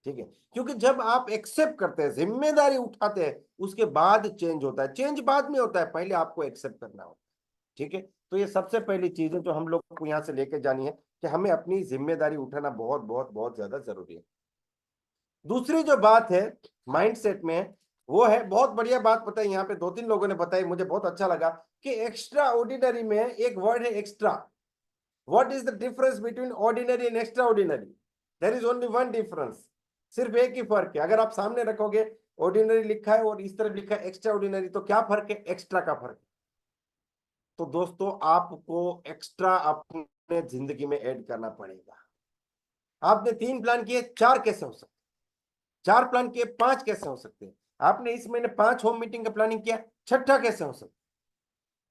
Speaker 2: ठीक है, क्योंकि जब आप एक्सेप्ट करते हैं, जिम्मेदारी उठाते हैं, उसके बाद चेंज होता है। चेंज बाद में होता है, पहले आपको एक्सेप्ट करना होता है। ठीक है, तो ये सबसे पहली चीज है जो हम लोग को यहाँ से लेके जानी है कि हमें अपनी जिम्मेदारी उठाना बहुत बहुत बहुत ज्यादा जरूरी है। दूसरी जो बात है माइंडसेट में, वो है बहुत बढ़िया बात बताई यहाँ पे 2-3 लोगों ने बताई, मुझे बहुत अच्छा लगा कि एक्स्ट्रा ऑर्डिनरी में एक वर्ड है extra. What is the difference between ordinary and extraordinary? There is only one difference, सिर्फ एक ही फर्क है। अगर आप सामने रखोगे ऑर्डिनरी लिखा है और इस तरफ लिखा है एक्स्ट्रा ऑर्डिनरी, तो क्या फर्क है? एक्स्ट्रा का फर्क है। तो दोस्तों आपको एक्स्ट्रा अपने जिंदगी में ऐड करना पड़ेगा। आपने 3 प्लान किए, 4 कैसे हो सकते? 4 प्लान किए, 5 कैसे हो सकते हैं? आपने इस महीने 5 होम मीटिंग का प्लानिंग किया, छठा कैसे हो सकता,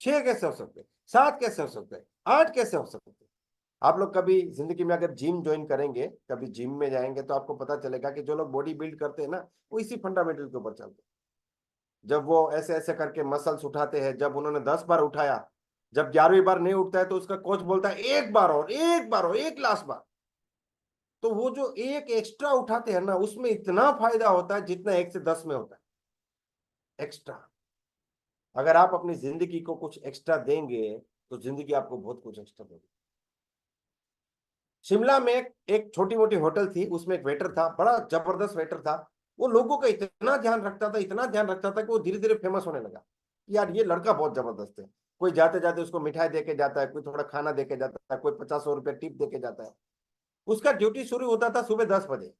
Speaker 2: 6 कैसे हो सकते, 7 कैसे हो सकते, 8 कैसे हो सकते। आप लोग कभी जिंदगी में अगर जिम ज्वाइन करेंगे, कभी जिम में जाएंगे, तो आपको पता चलेगा कि जो लोग बॉडी बिल्ड करते हैं ना, वो इसी फंडामेंटल के ऊपर चलते हैं। जब वो ऐसे ऐसे करके मसल्स उठाते हैं, जब उन्होंने 10 बार उठाया, जब 11वीं बार नहीं उठता है तो उसका कोच बोलता है एक बार और, एक बार और, एक लास्ट बार। तो वो जो एक एक्स्ट्रा उठाते हैं ना, उसमें इतना फायदा होता है जितना 1 से 10 में होता है एक्स्ट्रा। अगर आप अपनी जिंदगी को कुछ एक्स्ट्रा देंगे तो जिंदगी आपको बहुत कुछ एक्स्ट्रा देगी। शिमला में एक छोटी मोटी होटल थी, उसमें एक वेटर था, बड़ा जबरदस्त वेटर था। वो लोगों का इतना ध्यान रखता था, इतना ध्यान रखता था कि वो धीरे धीरे फेमस होने लगा। यार ये लड़का बहुत जबरदस्त है। कोई जाते जाते उसको मिठाई देके जाता है, कोई थोड़ा खाना देके जाता है, कोई 50-100 रुपए टिप देके जाता है। उसका ड्यूटी शुरू होता था सुबह 10 बजे,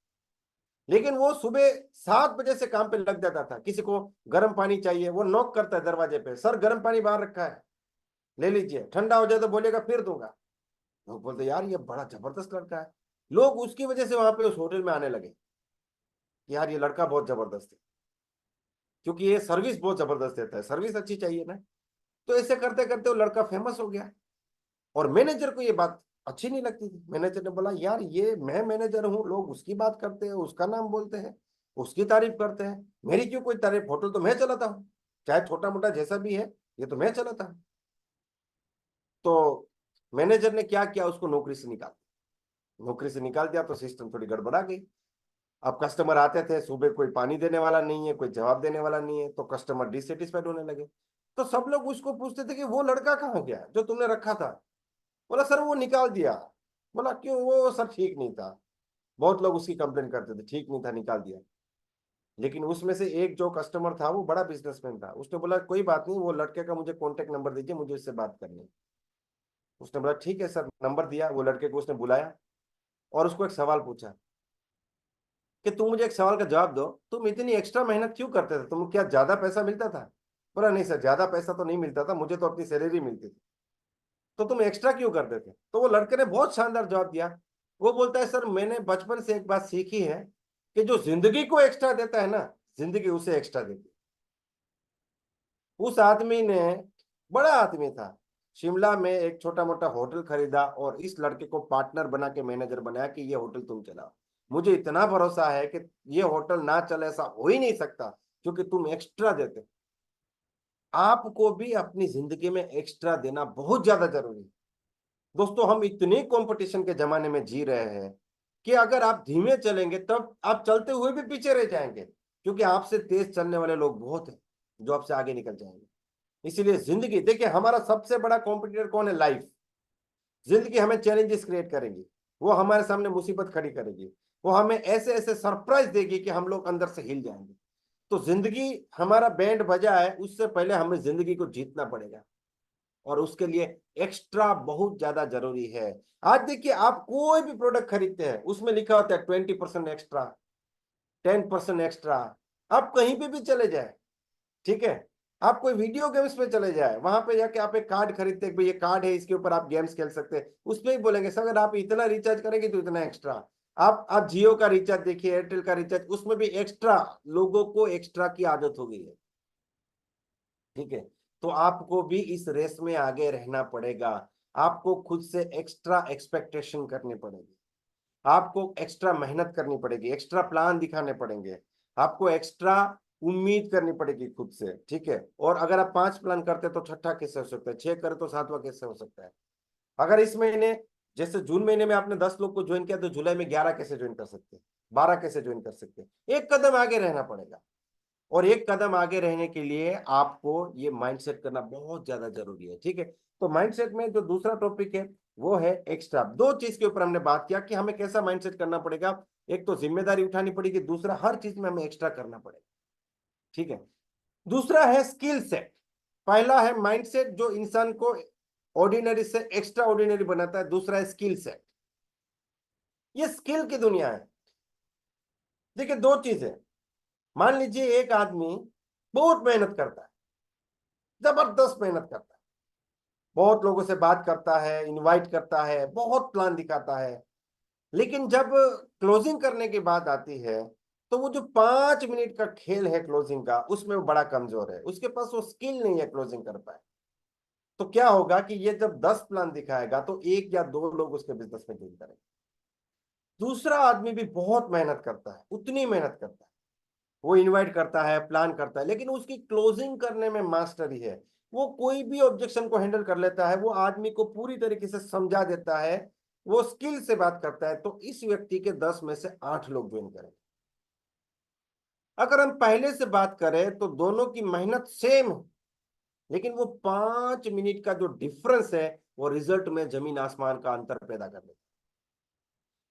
Speaker 2: लेकिन वो सुबह 7 बजे से काम पे लग जाता था। किसी को गर्म पानी चाहिए, वो नॉक करता है दरवाजे पे, सर गर्म पानी बाहर रखा है, ले लीजिए, ठंडा हो जाए तो बोलेगा फिर दूंगा। लोग बोलते यार ये बड़ा जबरदस्त लड़का है। लोग उसकी वजह से वहां पे उस होटल में आने लगे, यार ये लड़का बहुत जबरदस्त है, क्योंकि ये सर्विस बहुत जबरदस्त देता है, सर्विस अच्छी चाहिए ना। तो ऐसे करते करते वो लड़का फेमस हो गया। और मैनेजर को ये बात अच्छी नहीं लगती थी। मैनेजर ने बोला यार ये मैं मैनेजर हूँ, लोग उसकी बात करते हैं, उसका नाम बोलते हैं, उसकी तारीफ करते हैं, मेरी क्यों कोई तारीफ, होटल तो मैं चलाता हूँ, चाहे छोटा मोटा जैसा भी है, ये तो मैं चलाता हूँ। तो मैनेजर ने क्या किया, उसको नौकरी से निकाल दिया। तो सिस्टम थोड़ी गड़बड़ा गई। अब कस्टमर आते थे, सुबह कोई पानी देने वाला नहीं है, कोई जवाब देने वाला नहीं है, तो कस्टमर डिससेटिस्फाइड होने लगे। तो सब लोग उसको पूछते थे कि वो लड़का कहाँ गया जो तुमने रखा था। बोला सर वो निकाल दिया। बोला क्यों, वो सर ठीक नहीं था। बहुत लोग उसकी कंप्लेन करते थे, ठीक नहीं था, निकाल दिया। लेकिन उसमें से एक जो कस्टमर था वो बड़ा बिजनेसमैन था, उसने बोला कोई बात नहीं, वो लड़के का मुझे कॉन्टेक्ट नंबर दीजिए, मुझे उससे बात करनी है। उसने बोला ठीक है सर, नंबर दिया, वो लड़के को उसने बुलाया और उसको एक सवाल पूछा कि तुम मुझे एक सवाल का जवाब दो, तुम इतनी एक्स्ट्रा मेहनत क्यों करते थे, तुम क्या ज्यादा पैसा मिलता था। बोला नहीं सर, ज्यादा पैसा तो नहीं मिलता था, मुझे तो अपनी सैलरी मिलती थी। तो तुम एक्स्ट्रा क्यों करते थे। तो वो लड़के ने बहुत शानदार जवाब दिया। वो बोलता है सर मैंने बचपन से एक बात सीखी है कि जो जिंदगी को एक्स्ट्रा देता है ना, जिंदगी उसे एक्स्ट्रा देती है। उस आदमी ने, बड़ा आदमी था, शिमला में एक छोटा मोटा होटल खरीदा और इस लड़के को पार्टनर बना के मैनेजर बनाया कि ये होटल तुम चलाओ। मुझे इतना भरोसा है कि ये होटल ना चले, ऐसा हो ही नहीं सकता, क्योंकि तुम एक्स्ट्रा देते। आपको भी अपनी जिंदगी में एक्स्ट्रा देना बहुत ज्यादा जरूरी है। दोस्तों हम इतने कंपटीशन के जमाने में जी रहे हैं कि अगर आप धीमे चलेंगे तब आप चलते हुए भी पीछे रह जाएंगे, क्योंकि आपसे तेज चलने वाले लोग बहुत हैं जो आपसे आगे निकल जाएंगे। इसीलिए जिंदगी, देखिए हमारा सबसे बड़ा कॉम्पिटिटर कौन है, लाइफ। जिंदगी हमें चैलेंजेस क्रिएट करेगी, वो हमारे सामने मुसीबत खड़ी करेगी, वो हमें ऐसे ऐसे सरप्राइज देगी कि हम लोग अंदर से हिल जाएंगे। तो जिंदगी हमारा बैंड बजा है, उससे पहले हमें जिंदगी को जीतना पड़ेगा और उसके लिए एक्स्ट्रा बहुत ज्यादा जरूरी है। आज देखिए आप कोई भी प्रोडक्ट खरीदते हैं, उसमें लिखा होता है 20% एक्स्ट्रा, 10% एक्स्ट्रा। आप कहीं पे भी चले जाए, ठीक है, आप कोई वीडियो गेम्स पे चले जाए, वहां पे जाके आप एक कार्ड खरीदते हैं, ये कार्ड है, इसके ऊपर आप गेम्स खेल सकते हैं, उस पर ही बोलेंगे सर अगर आप इतना रिचार्ज करेंगे तो इतना एक्स्ट्रा। आप जियो का रिचार्ज देखिए, एयरटेल का रिचार्ज, उसमें भी एक्स्ट्रा, लोगों को एक्स्ट्रा की आदत हो गई है, ठीक है। तो आपको भी इस रेस में आगे रहना पड़ेगा। आपको खुद से एक्स्ट्रा एक्सपेक्टेशन करनी पड़ेगी, आपको एक्स्ट्रा मेहनत करनी पड़ेगी, एक्स्ट्रा प्लान दिखाने पड़ेंगे, आपको एक्स्ट्रा उम्मीद करनी पड़ेगी खुद से, ठीक है। और अगर आप 5 प्लान करते तो छठा कैसे हो सकता है, 6 करे तो 7वां कैसे हो सकता है। अगर इस महीने, जैसे जून महीने में आपने 10 लोग को ज्वाइन किया, तो जुलाई में 11 कैसे ज्वाइन कर सकते हैं, 12 कैसे ज्वाइन कर सकते हैं। एक कदम आगे रहना पड़ेगा। और एक कदम आगे रहने के लिए आपको ये माइंडसेट करना बहुत ज्यादा जरूरी है, ठीक है। तो माइंडसेट में जो दूसरा टॉपिक है वो है एक्स्ट्रा। 2 चीज के ऊपर हमने बात किया कि हमें कैसा माइंडसेट करना पड़ेगा। एक तो जिम्मेदारी उठानी पड़ेगी, दूसरा हर चीज में हमें एक्स्ट्रा करना पड़ेगा, ठीक है। दूसरा है स्किल सेट। पहला है माइंडसेट जो इंसान को ऑर्डिनरी से एक्स्ट्रा ऑर्डिनरी बनाता है, दूसरा है स्किल सेट। ये स्किल की दुनिया है। देखिए 2 चीजें, मान लीजिए एक आदमी बहुत मेहनत करता है, जबरदस्त मेहनत करता है, बहुत लोगों से बात करता है, इनवाइट करता है, बहुत प्लान दिखाता है, लेकिन जब क्लोजिंग करने की बात आती है तो वो जो 5 मिनट का खेल है क्लोजिंग का, उसमें वो बड़ा कमजोर है, उसके पास वो स्किल नहीं है क्लोजिंग कर पाए। तो क्या होगा कि ये जब 10 प्लान दिखाएगा तो 1 या 2 लोग उसके बिजनेस में डील करेंगे। दूसरा आदमी भी बहुत मेहनत करता है, उतनी मेहनत करता है, वो इनवाइट करता है, प्लान करता है, लेकिन उसकी क्लोजिंग करने में मास्टरी है। वो कोई भी ऑब्जेक्शन को हैंडल कर लेता है, वो आदमी को पूरी तरीके से समझा देता है, वो स्किल से बात करता है। तो इस व्यक्ति के 10 में से 8 लोग ज्वाइन करेंगे। अगर हम पहले से बात करें तो दोनों की मेहनत सेम है, लेकिन वो 5 मिनट का जो डिफरेंस है वो रिजल्ट में जमीन आसमान का अंतर पैदा कर देता है।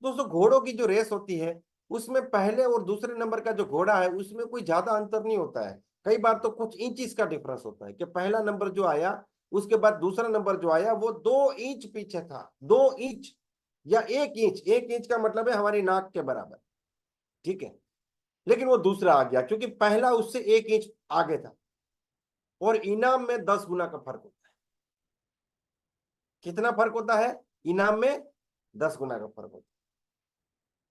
Speaker 2: दोस्तों, घोड़ों की जो रेस होती है उसमें पहले और दूसरे नंबर का जो घोड़ा है उसमें कोई ज्यादा अंतर नहीं होता है। कई बार तो कुछ इंचेस का डिफरेंस होता है कि पहला नंबर जो आया उसके बाद दूसरा नंबर जो आया वो 2 इंच पीछे था, 2 इंच या 1 इंच। 1 इंच का मतलब है हमारी नाक के बराबर, ठीक है। लेकिन वो दूसरा आ गया क्योंकि पहला उससे 1 इंच आगे था। और इनाम में 10 गुना का फर्क होता है। कितना फर्क होता है? इनाम में 10 गुना का फर्क होता है।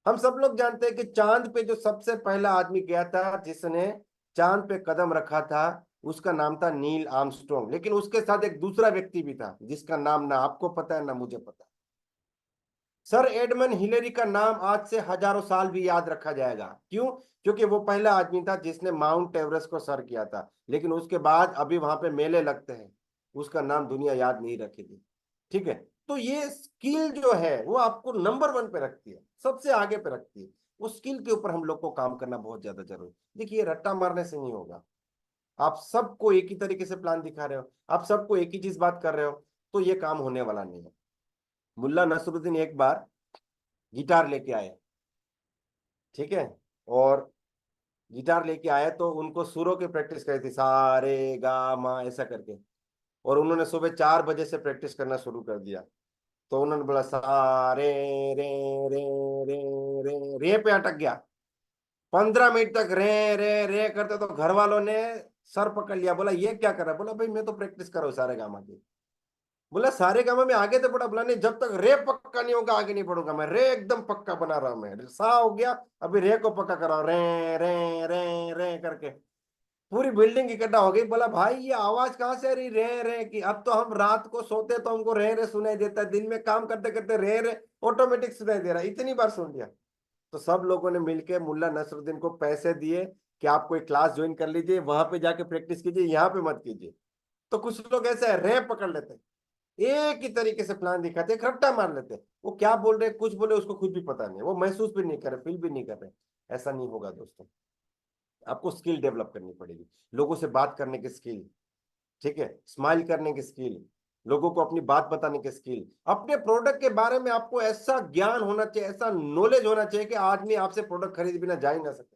Speaker 2: हम सब लोग जानते हैं कि चांद पे जो सबसे पहला आदमी गया था, जिसने चांद पे कदम रखा था, उसका नाम था नील आर्मस्ट्रॉन्ग। लेकिन उसके साथ एक दूसरा व्यक्ति भी था जिसका नाम ना आपको पता है ना मुझे पता। सर एडमंड हिलेरी का नाम आज से हजारों साल भी याद रखा जाएगा। क्यों? क्योंकि वो पहला आदमी था जिसने माउंट एवरेस्ट को सर किया था। लेकिन उसके बाद अभी वहां पे मेले लगते हैं, उसका नाम दुनिया याद नहीं रखेगी, ठीक है। तो ये स्किल जो है वो आपको नंबर 1 पे रखती है, सबसे आगे पे रखती है। उस स्किल के ऊपर हम लोग को काम करना बहुत ज्यादा जरूरी। देखिए, रट्टा मारने से नहीं होगा। आप सबको एक ही तरीके से प्लान दिखा रहे हो, आप सबको एक ही चीज बात कर रहे हो, तो ये काम होने वाला नहीं है। मुल्ला नसरुद्दीन एक बार गिटार लेके आया, ठीक है, और गिटार लेके आया तो उनको सुरों की प्रैक्टिस करी थी, सा रे गा मा ऐसा करके। और उन्होंने सुबह 4 बजे से प्रैक्टिस करना शुरू कर दिया। तो उन्होंने बोला सा रे रे रे रे रे पे अटक गया। 15 मिनट तक रे करते तो घर वालों ने सर पकड़ लिया, बोला ये क्या कर रहा है? बोला भाई मैं तो प्रैक्टिस कर रहा हूँ सारे गामा की। बोला सारे गामा में आगे तो पढ़ा। बोला नहीं, जब तक रे पक्का नहीं होगा आगे नहीं पढ़ूंगा मैं। रे एकदम पक्का बना रहा हूं मैं, सा हो गया, अभी रे को पक्का कर रहा हूं, रे रे रे रे करके पूरी बिल्डिंग इकट्ठा हो गई। बोला भाई ये आवाज कहाँ से आ रही रे रे की? अब तो हम रात को सोते तो हमको रे रे सुनाई देता है, दिन में काम करते करते रे रे ऑटोमेटिक सुनाई दे रहा है। इतनी बार सुन लिया। तो सब लोगों ने मिलकर मुल्ला नसरुद्दीन को पैसे दिए कि आप कोई क्लास ज्वाइन कर लीजिए, वहां पे जाके प्रैक्टिस कीजिए, यहाँ पे मत कीजिए। तो कुछ लोग ऐसे रे पकड़ लेते हैं, एक ही तरीके से प्लान दिखाते, खट्टा मार लेते। वो क्या बोल रहे कुछ बोले उसको खुद भी पता नहीं, वो महसूस भी नहीं कर रहे, फील भी नहीं कर रहे। ऐसा नहीं होगा दोस्तों। आपको स्किल डेवलप करनी पड़ेगी, लोगों से बात करने की स्किल, ठीक है, स्माइल करने की स्किल, लोगों को अपनी बात बताने की स्किल, अपने प्रोडक्ट के बारे में आपको ऐसा ज्ञान होना चाहिए, ऐसा नॉलेज होना चाहिए कि आदमी आपसे प्रोडक्ट खरीद बिना जा ही ना सके।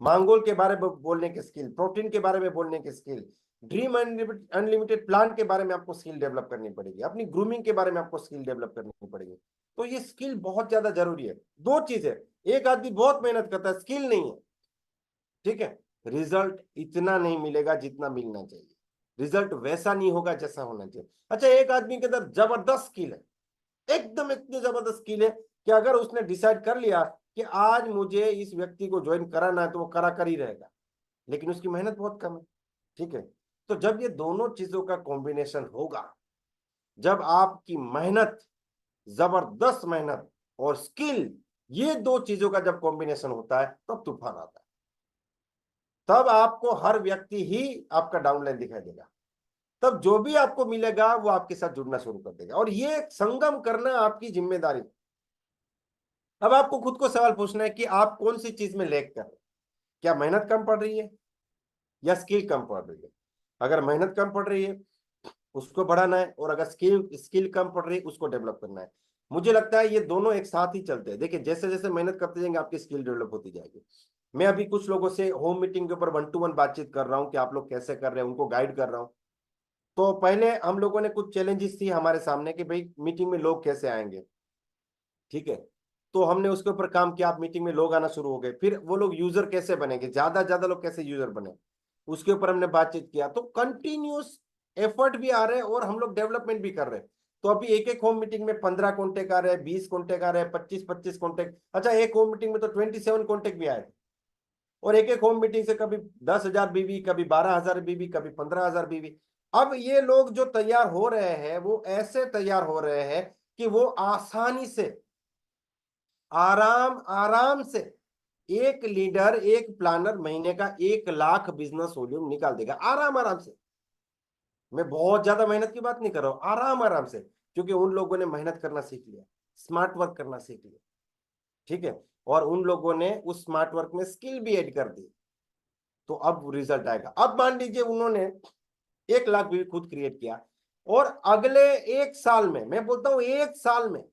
Speaker 2: मांगोल के बारे में बोलने की स्किल, प्रोटीन के बारे में बोलने की स्किल, ड्रीम अनलिमिटेड प्लान के बारे में आपको स्किल डेवलप करनी पड़ेगी, अपनी ग्रूमिंग के बारे में आपको स्किल डेवलप करनी पड़ेगी। तो ये स्किल बहुत ज्यादा जरूरी है। दो चीज है, एक आदमी बहुत मेहनत करता है, स्किल नहीं है, ठीक है, रिजल्ट इतना नहीं मिलेगा जितना मिलना चाहिए, रिजल्ट वैसा नहीं होगा जैसा होना चाहिए। अच्छा, एक आदमी के अंदर जबरदस्त स्किल है, एकदम इतनी जबरदस्त स्किल है कि अगर उसने डिसाइड कर लिया कि आज मुझे इस व्यक्ति को ज्वाइन कराना है तो वो करा कर ही रहेगा, लेकिन उसकी मेहनत बहुत कम है, ठीक है। तो जब ये दोनों चीजों का कॉम्बिनेशन होगा, जब आपकी मेहनत, जबरदस्त मेहनत और स्किल, ये दो चीजों का जब कॉम्बिनेशन होता है तब तूफान आता है। तब आपको हर व्यक्ति ही आपका डाउनलाइन दिखाई देगा, तब जो भी आपको मिलेगा वो आपके साथ जुड़ना शुरू कर देगा। और ये संगम करना आपकी जिम्मेदारी। अब आपको खुद को सवाल पूछना है कि आप कौन सी चीज में लैग कर रहे हैं। क्या मेहनत कम पड़ रही है या स्किल कम पड़ रही है? अगर मेहनत कम पड़ रही है उसको बढ़ाना है, और अगर स्किल कम पड़ रही है उसको डेवलप करना है। मुझे लगता है ये दोनों एक साथ ही चलते हैं। देखिए, जैसे जैसे मेहनत करते जाएंगे आपकी स्किल डेवलप होती जाएगी। मैं अभी कुछ लोगों से होम मीटिंग के ऊपर 1-to-1 बातचीत कर रहा हूँ कि आप लोग कैसे कर रहे हैं, उनको गाइड कर रहा हूँ। तो पहले हम लोगों ने कुछ चैलेंजेस थी हमारे सामने कि भाई मीटिंग में लोग कैसे आएंगे, ठीक है। तो हमने उसके ऊपर काम किया, आप मीटिंग में लोग आना शुरू हो गए। फिर वो लोग यूजर कैसे बनेंगे, ज्यादा लोग कैसे यूजर बने, उसके ऊपर हमने बातचीत किया। तो कंटिन्यूस एफर्ट भी आ रहे हैं और हम लोग डेवलपमेंट भी कर रहे हैं। तो अभी एक एक होम मीटिंग में 15 कॉन्टेक्ट आ रहे हैं, 20 कॉन्टेक्ट आ रहे हैं, 25 कॉन्टेक्ट। अच्छा, एक होम मीटिंग में तो 27 कॉन्टेक्ट भी आए थे। और एक एक होम मीटिंग से कभी 10,000 बीवी, कभी 12,000 बीवी, कभी 15,000 बीवी। अब ये लोग जो तैयार हो रहे हैं वो ऐसे तैयार हो रहे हैं कि वो आसानी से, आराम से एक लीडर, एक प्लानर महीने का 1 लाख बिजनेस वॉल्यूम निकाल देगा आराम से। मैं बहुत ज्यादा मेहनत की बात नहीं कर रहा हूं, आराम से, क्योंकि उन लोगों ने मेहनत करना सीख लिया, स्मार्ट वर्क करना सीख लिया। ठीक है, और उन लोगों ने उस स्मार्ट वर्क में स्किल भी ऐड कर दी, तो अब रिजल्ट आएगा। अब मान लीजिए उन्होंने 1 लाख भी खुद क्रिएट किया, और अगले 1 साल में, मैं बोलता हूं 1 साल में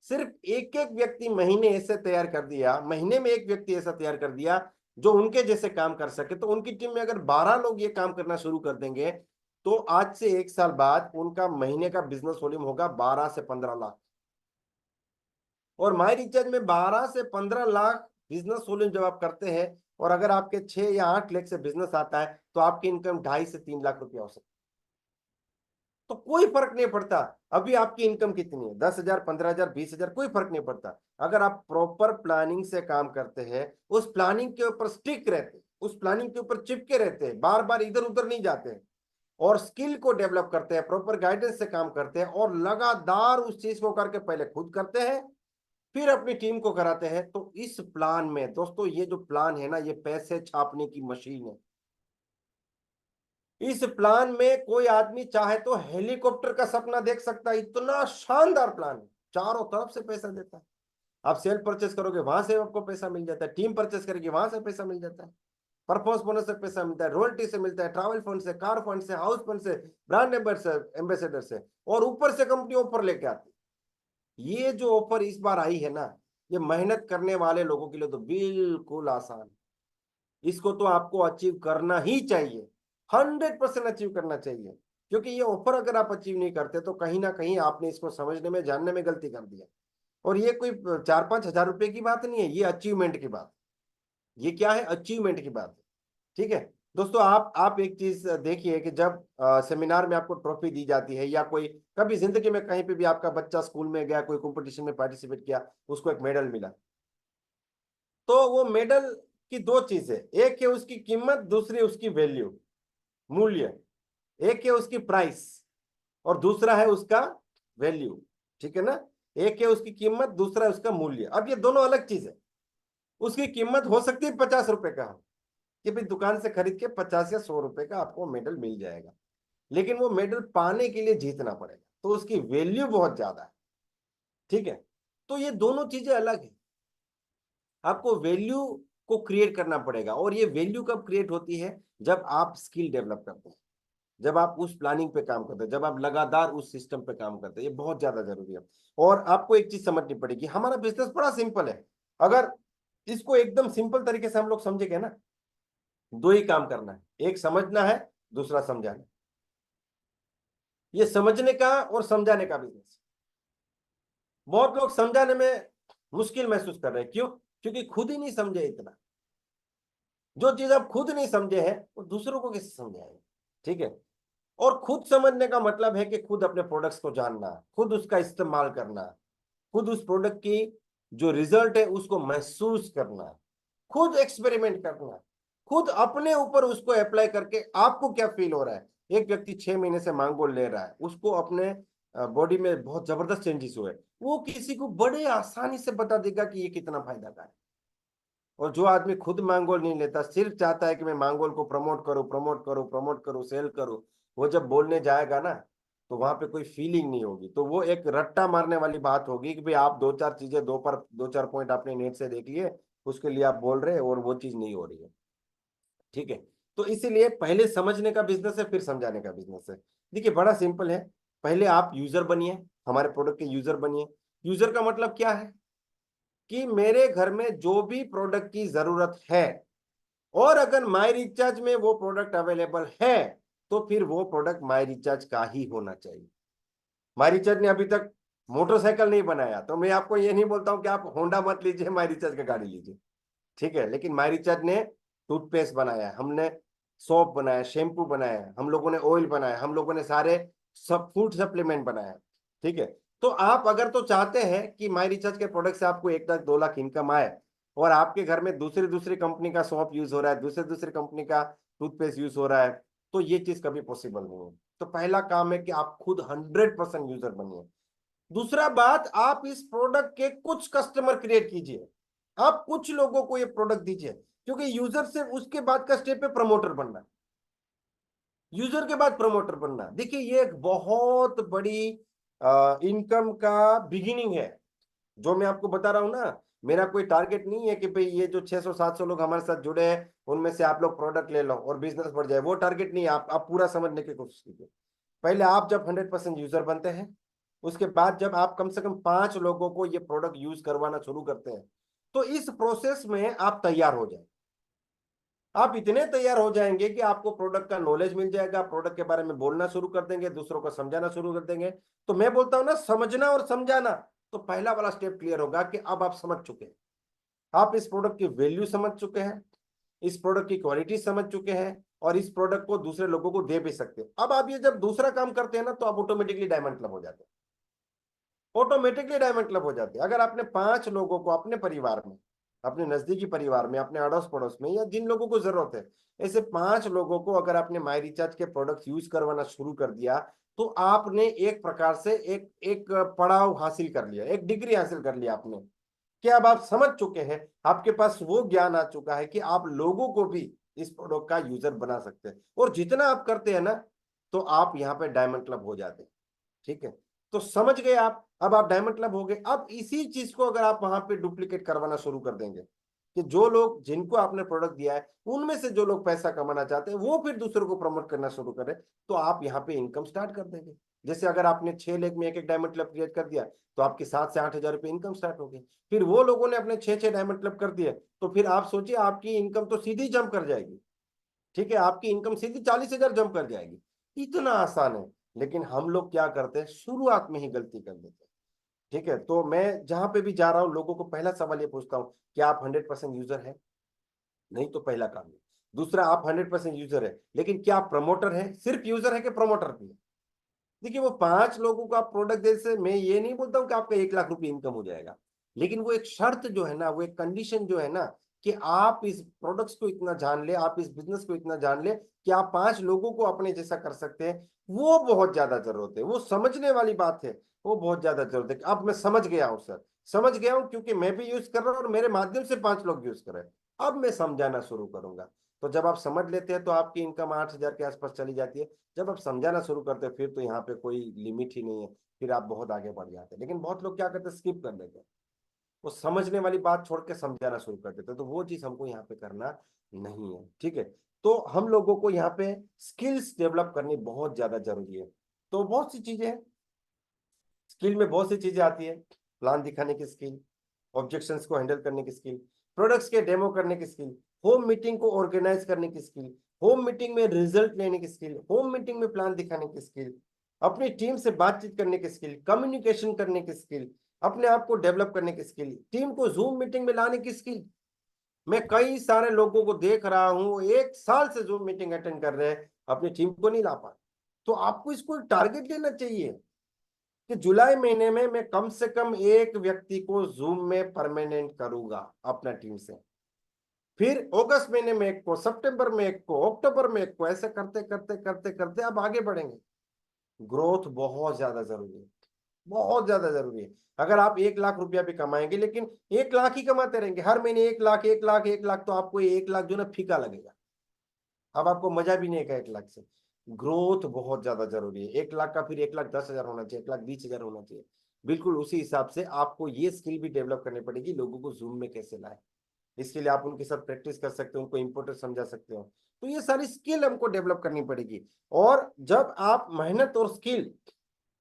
Speaker 2: सिर्फ एक एक व्यक्ति महीने ऐसे तैयार कर दिया, महीने में एक व्यक्ति ऐसा तैयार कर दिया जो उनके जैसे काम कर सके, तो उनकी टीम में अगर 12 लोग ये काम करना शुरू कर देंगे, तो आज से 1 साल बाद उनका महीने का बिजनेस वॉल्यूम होगा 12 से 15 लाख। और माई रिचार्ज में 12 से 15 लाख बिजनेस वॉल्यूम जब आप करते हैं, और अगर आपके 6 या 8 लाख से बिजनेस आता है, तो आपकी इनकम 2.5 से 3 लाख रुपया हो सकती है। तो कोई फर्क नहीं पड़ता अभी आपकी इनकम कितनी है, 10,000, 15,000, 20,000, कोई फर्क नहीं पड़ता। अगर आप प्रॉपर प्लानिंग से काम करते हैं, उस प्लानिंग के ऊपर स्टिक रहते, उस प्लानिंग के ऊपर चिपके रहते हैं, बार बार इधर उधर नहीं जाते हैं, और स्किल को डेवलप करते हैं, प्रॉपर गाइडेंस से काम करते हैं, और लगातार उस चीज को करके पहले खुद करते हैं, फिर अपनी टीम को कराते हैं, तो इस प्लान में दोस्तों, ये जो प्लान है ना, ये पैसे छापने की मशीन है। इस प्लान में कोई आदमी चाहे तो हेलीकॉप्टर का सपना देख सकता है, इतना शानदार प्लान है, चारों तरफ से पैसा देता है। आप सेल परचेस करोगे, वहां से आपको पैसा मिल जाता है, टीम परचेस करेगी, वहां से पैसा मिल जाता है, परफॉर्मेंस बोनस से पैसा मिलता है, रॉयल्टी से मिलता है, ट्रैवल फंड से, कार फंड से, हाउस फंड से, ब्रांड एम्बेसडर से, और ऊपर से कंपनी ऑफर लेके आती है। ये जो ऑफर इस बार आई है ना, ये मेहनत करने वाले लोगों के लिए तो बिल्कुल आसान, इसको तो आपको अचीव करना ही चाहिए, 100% अचीव करना चाहिए। क्योंकि ये ऑफर अगर आप अचीव नहीं करते, तो कहीं ना कहीं आपने इसको समझने में, जानने में गलती कर दिया। और ये कोई 4-5 हजार रुपए की बात नहीं है, ये अचीवमेंट की बात, ये क्या है, अचीवमेंट की बात है। ठीक है दोस्तों, आप एक चीज देखिए कि जब सेमिनार में आपको ट्रॉफी दी जाती है, या कोई कभी जिंदगी में कहीं पे भी आपका बच्चा स्कूल में गया, कोई कंपटीशन में पार्टिसिपेट किया, उसको एक मेडल मिला, तो वो मेडल की 2 चीजें, एक है उसकी कीमत, दूसरी उसकी वैल्यू, मूल्य। एक है उसकी प्राइस और दूसरा है उसका वैल्यू। ठीक है ना, एक है उसकी कीमत, दूसरा है उसका मूल्य। अब ये दोनों अलग चीज है। उसकी कीमत हो सकती है 50 रुपए का, कि भाई दुकान से खरीद के 50 या 100 रुपए का आपको मेडल मिल जाएगा, लेकिन वो मेडल पाने के लिए जीतना पड़ेगा, तो उसकी वैल्यू बहुत ज्यादा है। ठीक है, तो ये दोनों चीजें अलग है। आपको वैल्यू को क्रिएट करना पड़ेगा, और ये वैल्यू कब क्रिएट होती है, जब आप स्किल डेवलप करते हैं, जब आप उस प्लानिंग पे काम करते हैं, जब आप लगातार उस सिस्टम पे काम करते हैं। ये बहुत ज्यादा जरूरी है। और आपको एक चीज समझनी पड़ेगी, हमारा बिजनेस बड़ा सिंपल है। अगर इसको एकदम सिंपल तरीके से हम लोग समझेंगे ना, 2 ही काम करना है, एक समझना है, दूसरा समझाना। ये समझने का और समझाने का बिजनेस। बहुत लोग समझाने में मुश्किल महसूस कर रहे हैं, क्यों? क्योंकि खुद ही नहीं समझे इतना। जो चीज आप खुद नहीं समझे हैं, वो दूसरों को कैसे समझाएंगे? ठीक है, और खुद समझने का मतलब है कि खुद अपने प्रोडक्ट्स को जानना, खुद उसका इस्तेमाल करना, खुद उस प्रोडक्ट की जो रिजल्ट है उसको महसूस करना, खुद एक्सपेरिमेंट करना, खुद अपने ऊपर उसको अप्लाई करके आपको क्या फील हो रहा है। एक व्यक्ति 6 महीने से मांगोल ले रहा है, उसको अपने बॉडी में बहुत जबरदस्त चेंजेस हुए, वो किसी को बड़े आसानी से बता देगा कि ये कितना फायदा है। और जो आदमी खुद मांगोल नहीं लेता, सिर्फ चाहता है कि मैं मांगोल को प्रमोट करूं, प्रमोट करूं, प्रमोट करूं, सेल करूं, वो जब बोलने जाएगा ना, तो वहां पे कोई फीलिंग नहीं होगी। तो वो एक रट्टा मारने वाली बात होगी कि भाई आप 2-4 चीजें, 2-4 पॉइंट आपने नेट से देख लिए, उसके लिए आप बोल रहे हैं, और वो चीज नहीं हो रही है। ठीक है, तो इसीलिए पहले समझने का बिजनेस है, फिर समझाने का बिजनेस है। देखिए बड़ा सिंपल है, पहले आप यूजर बनिए, हमारे प्रोडक्ट के यूजर बनिए। यूजर का मतलब क्या है, कि मेरे घर में जो भी प्रोडक्ट की जरूरत है, और अगर माई रिचार्ज में वो प्रोडक्ट अवेलेबल है, तो फिर वो प्रोडक्ट माई रिचार्ज का ही होना चाहिए। माई रिचार्ज ने अभी तक मोटरसाइकिल नहीं बनाया, तो मैं आपको ये नहीं बोलता हूं कि आप होंडा मत लीजिए, माई रिचार्ज का गाड़ी लीजिए। ठीक है, लेकिन माई रिचार्ज ने टूथपेस्ट बनाया, हमने सोप बनाया, शैम्पू बनाया, हम लोगों ने ऑयल बनाया, हम लोगों ने सारे सब फूड सप्लीमेंट बनाया, ठीक है। तो आप अगर तो चाहते हैं कि माई रिचार्ज के प्रोडक्ट से आपको 1 लाख 2 लाख इनकम आए और आपके घर में दूसरी कंपनी का सोप यूज हो रहा है, दूसरी कंपनी का टूथपेस्ट यूज हो रहा है, तो ये चीज कभी पॉसिबल नहीं है। तो पहला काम है कि आप खुद 100% यूजर बनिए। दूसरा बात, आप इस प्रोडक्ट के कुछ कस्टमर क्रिएट कीजिए, आप कुछ लोगों को ये प्रोडक्ट दीजिए, क्योंकि यूजर से उसके बाद का स्टेप है प्रमोटर बनना, यूजर के बाद प्रमोटर बनना। देखिए ये एक बहुत बड़ी इनकम का बिगिनिंग है जो मैं आपको बता रहा हूं ना। मेरा कोई टारगेट नहीं है कि भाई ये जो 600-700 लोग हमारे साथ जुड़े हैं उनमें से आप लोग प्रोडक्ट ले लो और बिजनेस बढ़ जाए, वो टारगेट नहीं है। आप पूरा समझने की कोशिश कीजिए। पहले आप जब 100% यूजर बनते हैं, उसके बाद जब आप कम से कम 5 लोगों को ये प्रोडक्ट यूज करवाना शुरू करते हैं, तो इस प्रोसेस में आप तैयार हो जाए। आप इतने तैयार हो जाएंगे कि आपको प्रोडक्ट का नॉलेज मिल जाएगा, प्रोडक्ट के बारे में बोलना शुरू कर देंगे, दूसरों को समझाना शुरू कर देंगे। तो मैं बोलता हूं ना, समझना और समझाना, तो पहला वाला स्टेप क्लियर होगा कि अब आप समझ चुके हैं, आप इस प्रोडक्ट की वैल्यू समझ चुके हैं, इस प्रोडक्ट की क्वालिटी समझ चुके हैं और इस प्रोडक्ट को दूसरे लोगों को दे भी सकते हैं। अब आप ये जब दूसरा काम करते हैं ना, तो आप ऑटोमेटिकली डायमंड क्लब हो जाते हैं, ऑटोमेटिकली डायमंड क्लब हो जाते हैं। अगर आपने 5 लोगों को अपने परिवार में, अपने नजदीकी परिवार में, अपने अड़ोस पड़ोस में, या जिन लोगों को जरूरत है, ऐसे 5 लोगों को अगर आपने माई रिचार्ज के प्रोडक्ट यूज करवाना शुरू कर दिया, तो आपने एक प्रकार से एक पड़ाव हासिल कर लिया, एक डिग्री हासिल कर लिया आपने, कि अब आप समझ चुके हैं, आपके पास वो ज्ञान आ चुका है कि आप लोगों को भी इस प्रोडक्ट का यूजर बना सकते हैं। और जितना आप करते हैं ना, तो आप यहाँ पे डायमंड क्लब हो जाते हैं, ठीक है। तो समझ गए आप, अब आप डायमंड क्लब हो गए। अब इसी चीज को अगर आप वहां पे डुप्लीकेट करवाना शुरू कर देंगे कि जो लोग, जिनको आपने प्रोडक्ट दिया है, उनमें से जो लोग पैसा कमाना चाहते हैं वो फिर दूसरों को प्रमोट करना शुरू करें, तो आप यहाँ पे इनकम स्टार्ट कर देंगे। जैसे अगर आपने 6 लाख में एक डायमंड क्लब क्रिएट कर दिया, तो आपकी 7 से 8 हजार रुपये इनकम स्टार्ट हो गई। फिर वो लोगों ने अपने 6 डायमंड क्लब कर दिए, तो फिर आप सोचिए आपकी इनकम तो सीधी जंप कर जाएगी, ठीक है। आपकी इनकम सीधी 40,000 जंप कर जाएगी। इतना आसान है, लेकिन हम लोग क्या करते हैं, शुरुआत में ही गलती कर देते हैं, ठीक है। तो मैं जहां पे भी जा रहा हूं, लोगों को पहला सवाल ये पूछता हूं कि आप 100% यूजर है? नहीं तो पहला काम है। दूसरा, आप 100% यूजर है, लेकिन क्या आप प्रमोटर है? सिर्फ यूजर है कि प्रमोटर भी है? देखिए वो 5 लोगों को आप प्रोडक्ट दे से, मैं ये नहीं बोलता हूँ कि आपका 1 लाख रुपए इनकम हो जाएगा, लेकिन वो एक शर्त जो है ना, वो एक कंडीशन जो है ना, कि आप इस प्रोडक्ट्स को इतना जान ले, आप इस बिजनेस को इतना जान ले कि आप 5 लोगों को अपने जैसा कर सकते हैं, वो बहुत ज्यादा जरूरत है। वो समझने वाली बात है, वो बहुत ज्यादा जरूरत है। अब मैं समझ गया हूँ सर, समझ गया हूँ, क्योंकि मैं भी यूज कर रहा हूँ और मेरे माध्यम से 5 लोग यूज कर रहे हैं। अब मैं समझाना शुरू करूंगा। तो जब आप समझ लेते हैं तो आपकी इनकम 8,000 के आसपास चली जाती है। जब आप समझाना शुरू करते हैं, फिर तो यहाँ पे कोई लिमिट ही नहीं है, फिर आप बहुत आगे बढ़ जाते हैं। लेकिन बहुत लोग क्या करते हैं, स्किप कर देते हैं, वो समझने वाली बात छोड़ के समझाना शुरू कर देते हैं। तो वो चीज हमको यहाँ पे करना नहीं है, ठीक है। तो हम लोगों को यहाँ पे स्किल्स डेवलप करनी बहुत ज्यादा जरूरी है। तो बहुत सी चीजें हैं, स्किल में बहुत सी चीजें आती है। प्लान दिखाने की स्किल, ऑब्जेक्शंस को हैंडल करने की स्किल, प्रोडक्ट्स के डेमो करने की स्किल, होम मीटिंग को ऑर्गेनाइज करने की स्किल, होम मीटिंग में रिजल्ट लेने की स्किल, होम मीटिंग में प्लान दिखाने की स्किल, अपनी टीम से बातचीत करने की स्किल, कम्युनिकेशन करने की स्किल, अपने आप को डेवलप करने की स्किल, टीम को जूम मीटिंग में लाने की स्किल। मैं कई सारे लोगों को देख रहा हूं, 1 साल से जूम मीटिंग अटेंड कर रहे हैं, अपनी टीम को नहीं ला पा। तो आपको इसको टारगेट लेना चाहिए कि जुलाई महीने में मैं कम से कम 1 व्यक्ति को जूम में परमानेंट करूंगा अपना टीम से, फिर अगस्त महीने में 1 को, सितंबर में 1 को, अक्टूबर में 1 को, ऐसे करते करते करते करते आप आगे बढ़ेंगे। ग्रोथ बहुत ज्यादा जरूरी है, बहुत ज्यादा जरूरी है। अगर आप 1 लाख रुपया भी कमाएंगे, लेकिन 1 लाख ही कमाते रहेंगे हर महीने, 1 लाख 1 लाख 1 लाख, तो आपको 1 लाख जो ना फीका लगेगा। अब आपको मजा भी नहीं आएगा 1 लाख से। ग्रोथ बहुत ज्यादा जरूरी है। 1 लाख का फिर 1,10,000 होना चाहिए, 1,20,000 होना चाहिए। बिल्कुल उसी हिसाब से आपको ये स्किल भी डेवलप करनी पड़ेगी, लोगों को जूम में कैसे लाए। इसके लिए आप उनके साथ प्रैक्टिस कर सकते हो, उनको इंपोर्टेंस समझा सकते हो। तो ये सारी स्किल हमको डेवलप करनी पड़ेगी। और जब आप मेहनत और स्किल,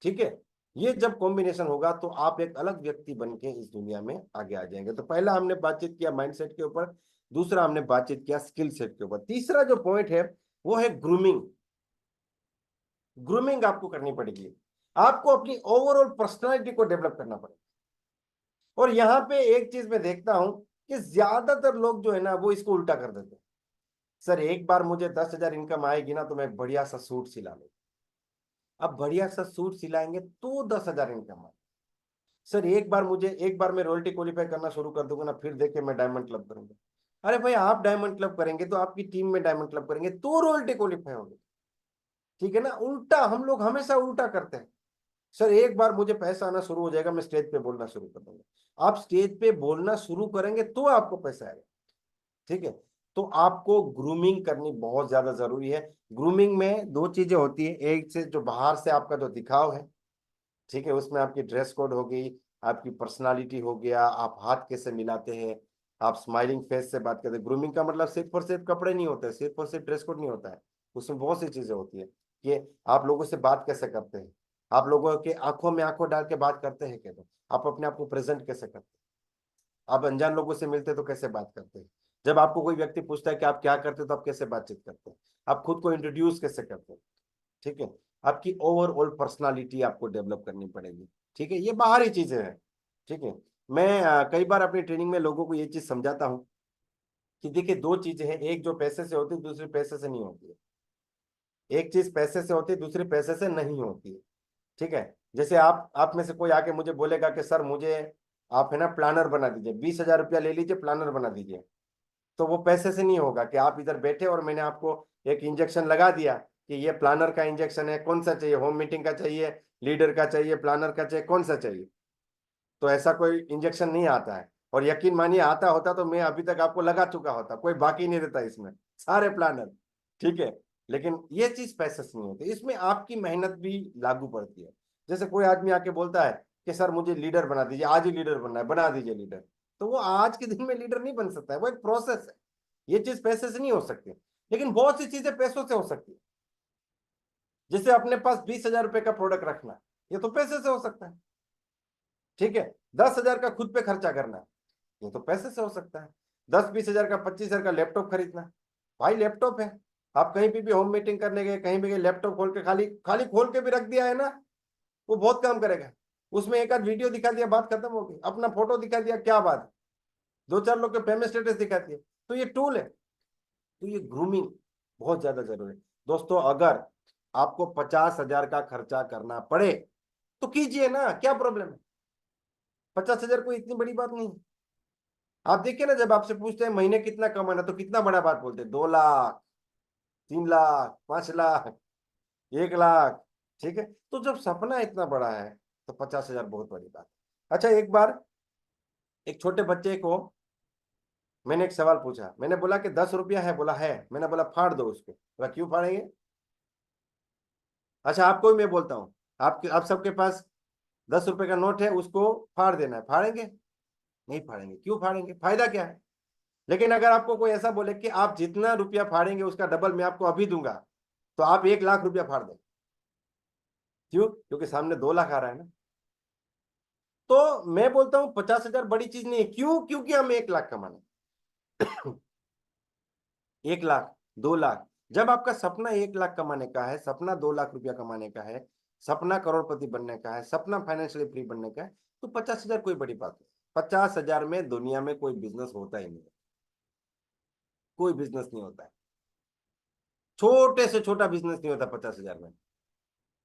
Speaker 2: ठीक है, ये जब कॉम्बिनेशन होगा, तो आप एक अलग व्यक्ति बन के इस दुनिया में आगे आ जाएंगे। तो पहला हमने बातचीत किया माइंडसेट के ऊपर, दूसरा हमने बातचीत किया स्किल सेट के ऊपर, तीसरा जो पॉइंट है वो है ग्रूमिंग। ग्रूमिंग आपको करनी पड़ेगी, आपको अपनी ओवरऑल पर्सनालिटी को डेवलप करना पड़ेगा। और यहाँ पे एक चीज मैं देखता हूं कि ज्यादातर लोग जो है ना, वो इसको उल्टा कर देते हैं। सर एक बार मुझे 10,000 इनकम आएगी ना, तो मैं बढ़िया सा सूट सिला लूं। अब बढ़िया सा सूट सिलाएंगे तो 10,000 इनकम है। सर एक बार मैं रॉयल्टी क्वालिफाई करना शुरू कर दूंगा ना, फिर देखिए मैं डायमंड क्लब करूंगा। अरे भाई आप डायमंड क्लब करेंगे तो आपकी टीम में डायमंड क्लब करेंगे तो रॉयल्टी क्वालिफाई होगी, ठीक है ना। उल्टा हम लोग हमेशा उल्टा करते हैं। सर एक बार मुझे पैसा आना शुरू हो जाएगा, मैं स्टेज पे बोलना शुरू कर दूंगा। आप स्टेज पे बोलना शुरू करेंगे तो आपको पैसा आएगा, ठीक है। तो आपको ग्रूमिंग करनी बहुत ज्यादा जरूरी है। ग्रूमिंग में दो चीजें होती है, एक से जो बाहर से आपका जो दिखाव है, ठीक है, उसमें आपकी ड्रेस कोड हो गई, आपकी पर्सनालिटी हो गया, आप हाथ कैसे मिलाते हैं, आप स्माइलिंग फेस से बात करते हैं। ग्रूमिंग का मतलब सिर्फ और सिर्फ कपड़े नहीं होते, सिर्फ और सिर्फ ड्रेस कोड नहीं होता है, उसमें बहुत सी चीजें होती है कि आप लोगों से बात कैसे करते हैं, आप लोगों के आंखों में आंखों डाल के बात करते हैं कैसे, आप अपने आप को प्रेजेंट कैसे करते हैं, आप अनजान लोगों से मिलते हैं तो कैसे बात करते हैं, जब आपको कोई व्यक्ति पूछता है कि आप क्या करते हैं तो आप कैसे बातचीत करते हैं, आप खुद को इंट्रोड्यूस कैसे करते हैं, ठीक है। आपकी ओवरऑल पर्सनालिटी आपको डेवलप करनी पड़ेगी, ठीक है। ये बाहरी चीजें हैं, ठीक है। मैं कई बार अपनी ट्रेनिंग में लोगों को ये चीज समझाता हूँ कि देखिए दो चीजें हैं, एक जो पैसे से होती है, दूसरी पैसे से नहीं होती है। एक चीज पैसे से होती है, दूसरी पैसे से नहीं होती है, ठीक है। जैसे आप में से कोई आके मुझे बोलेगा कि सर मुझे आप है ना प्लानर बना दीजिए, 20,000 रुपया ले लीजिए, प्लानर बना दीजिए, तो वो पैसे से नहीं होगा कि आप इधर बैठे और मैंने आपको एक इंजेक्शन लगा दिया कि ये प्लानर का इंजेक्शन है, कौन सा चाहिए, होम मीटिंग का चाहिए, लीडर का चाहिए, प्लानर का चाहिए, कौन सा चाहिए। तो ऐसा कोई इंजेक्शन नहीं आता है, और यकीन मानिए आता होता तो मैं अभी तक आपको लगा चुका होता, कोई बाकी नहीं रहता इसमें, सारे प्लानर, ठीक है। लेकिन ये चीज पैसे से नहीं होती, इसमें आपकी मेहनत भी लागू पड़ती है। जैसे कोई आदमी आके बोलता है कि सर मुझे लीडर बना दीजिए, आज ही लीडर बनना है, बना दीजिए लीडर, तो वो आज के दिन में लीडर नहीं बन सकता है, वो एक प्रोसेस है। ये चीज पैसे से नहीं हो सकती, लेकिन बहुत सी चीजें पैसों से हो सकती है। जैसे अपने पास 20,000 रुपए का प्रोडक्ट रखना, ये तो पैसे से हो सकता है, ठीक है। 10,000 का खुद पे खर्चा करना, ये तो पैसे से हो सकता है। 10-20,000 का 25,000 का लैपटॉप खरीदना, भाई लैपटॉप है, आप कहीं भी होम मीटिंग करने गए, कहीं भी गए, लैपटॉप खोल के खाली खाली खोल के भी रख दिया है ना, वो बहुत काम करेगा। उसमें एक आध वीडियो दिखा दिया, बात खत्म हो गई, अपना फोटो दिखा दिया, क्या बात, दो चार लोग के पेमेंट स्टेटस दिखा दिए, तो ये टूल है। तो ये ग्रूमिंग बहुत ज्यादा जरूरी है दोस्तों। अगर आपको 50,000 का खर्चा करना पड़े तो कीजिए ना, क्या प्रॉब्लम है, 50,000 कोई इतनी बड़ी बात नहीं। आप देखिए ना, जब आपसे पूछते हैं महीने कितना कमाना, तो कितना बड़ा बात बोलते हैं, 2 लाख, 3 लाख, 5 लाख, 1 लाख, ठीक है। तो जब सपना इतना बड़ा है तो 50,000 बहुत बड़ी बात है। अच्छा एक बार एक छोटे बच्चे को मैंने एक सवाल पूछा, मैंने बोला कि 10 रुपया है, बोला है, मैंने बोला फाड़ दो उसको, बोला क्यों फाड़ेंगे। अच्छा आपको भी मैं बोलता हूँ, आप सबके पास 10 रुपए का नोट है, उसको फाड़ देना है, फाड़ेंगे, नहीं फाड़ेंगे, क्यों फाड़ेंगे, फायदा क्या है। लेकिन अगर आपको कोई ऐसा बोले कि आप जितना रुपया फाड़ेंगे उसका डबल मैं आपको अभी दूंगा, तो आप 1 लाख रुपया फाड़ दें, क्यों, क्योंकि सामने 2 लाख आ रहा है ना। तो मैं बोलता हूं 50,000 बड़ी चीज नहीं है, क्यों, क्योंकि हम 1 लाख कमाना, 1 लाख, 2 लाख, जब आपका सपना 1 लाख कमाने का है, सपना 2 लाख रुपया कमाने का है, सपना करोड़पति बनने का है, सपना फाइनेंशियली फ्री बनने का है, तो 50,000 कोई बड़ी बात नहीं। 50,000 में दुनिया में कोई बिजनेस होता ही नहीं, कोई बिजनेस नहीं होता है, छोटे से छोटा बिजनेस नहीं होता 50,000 में,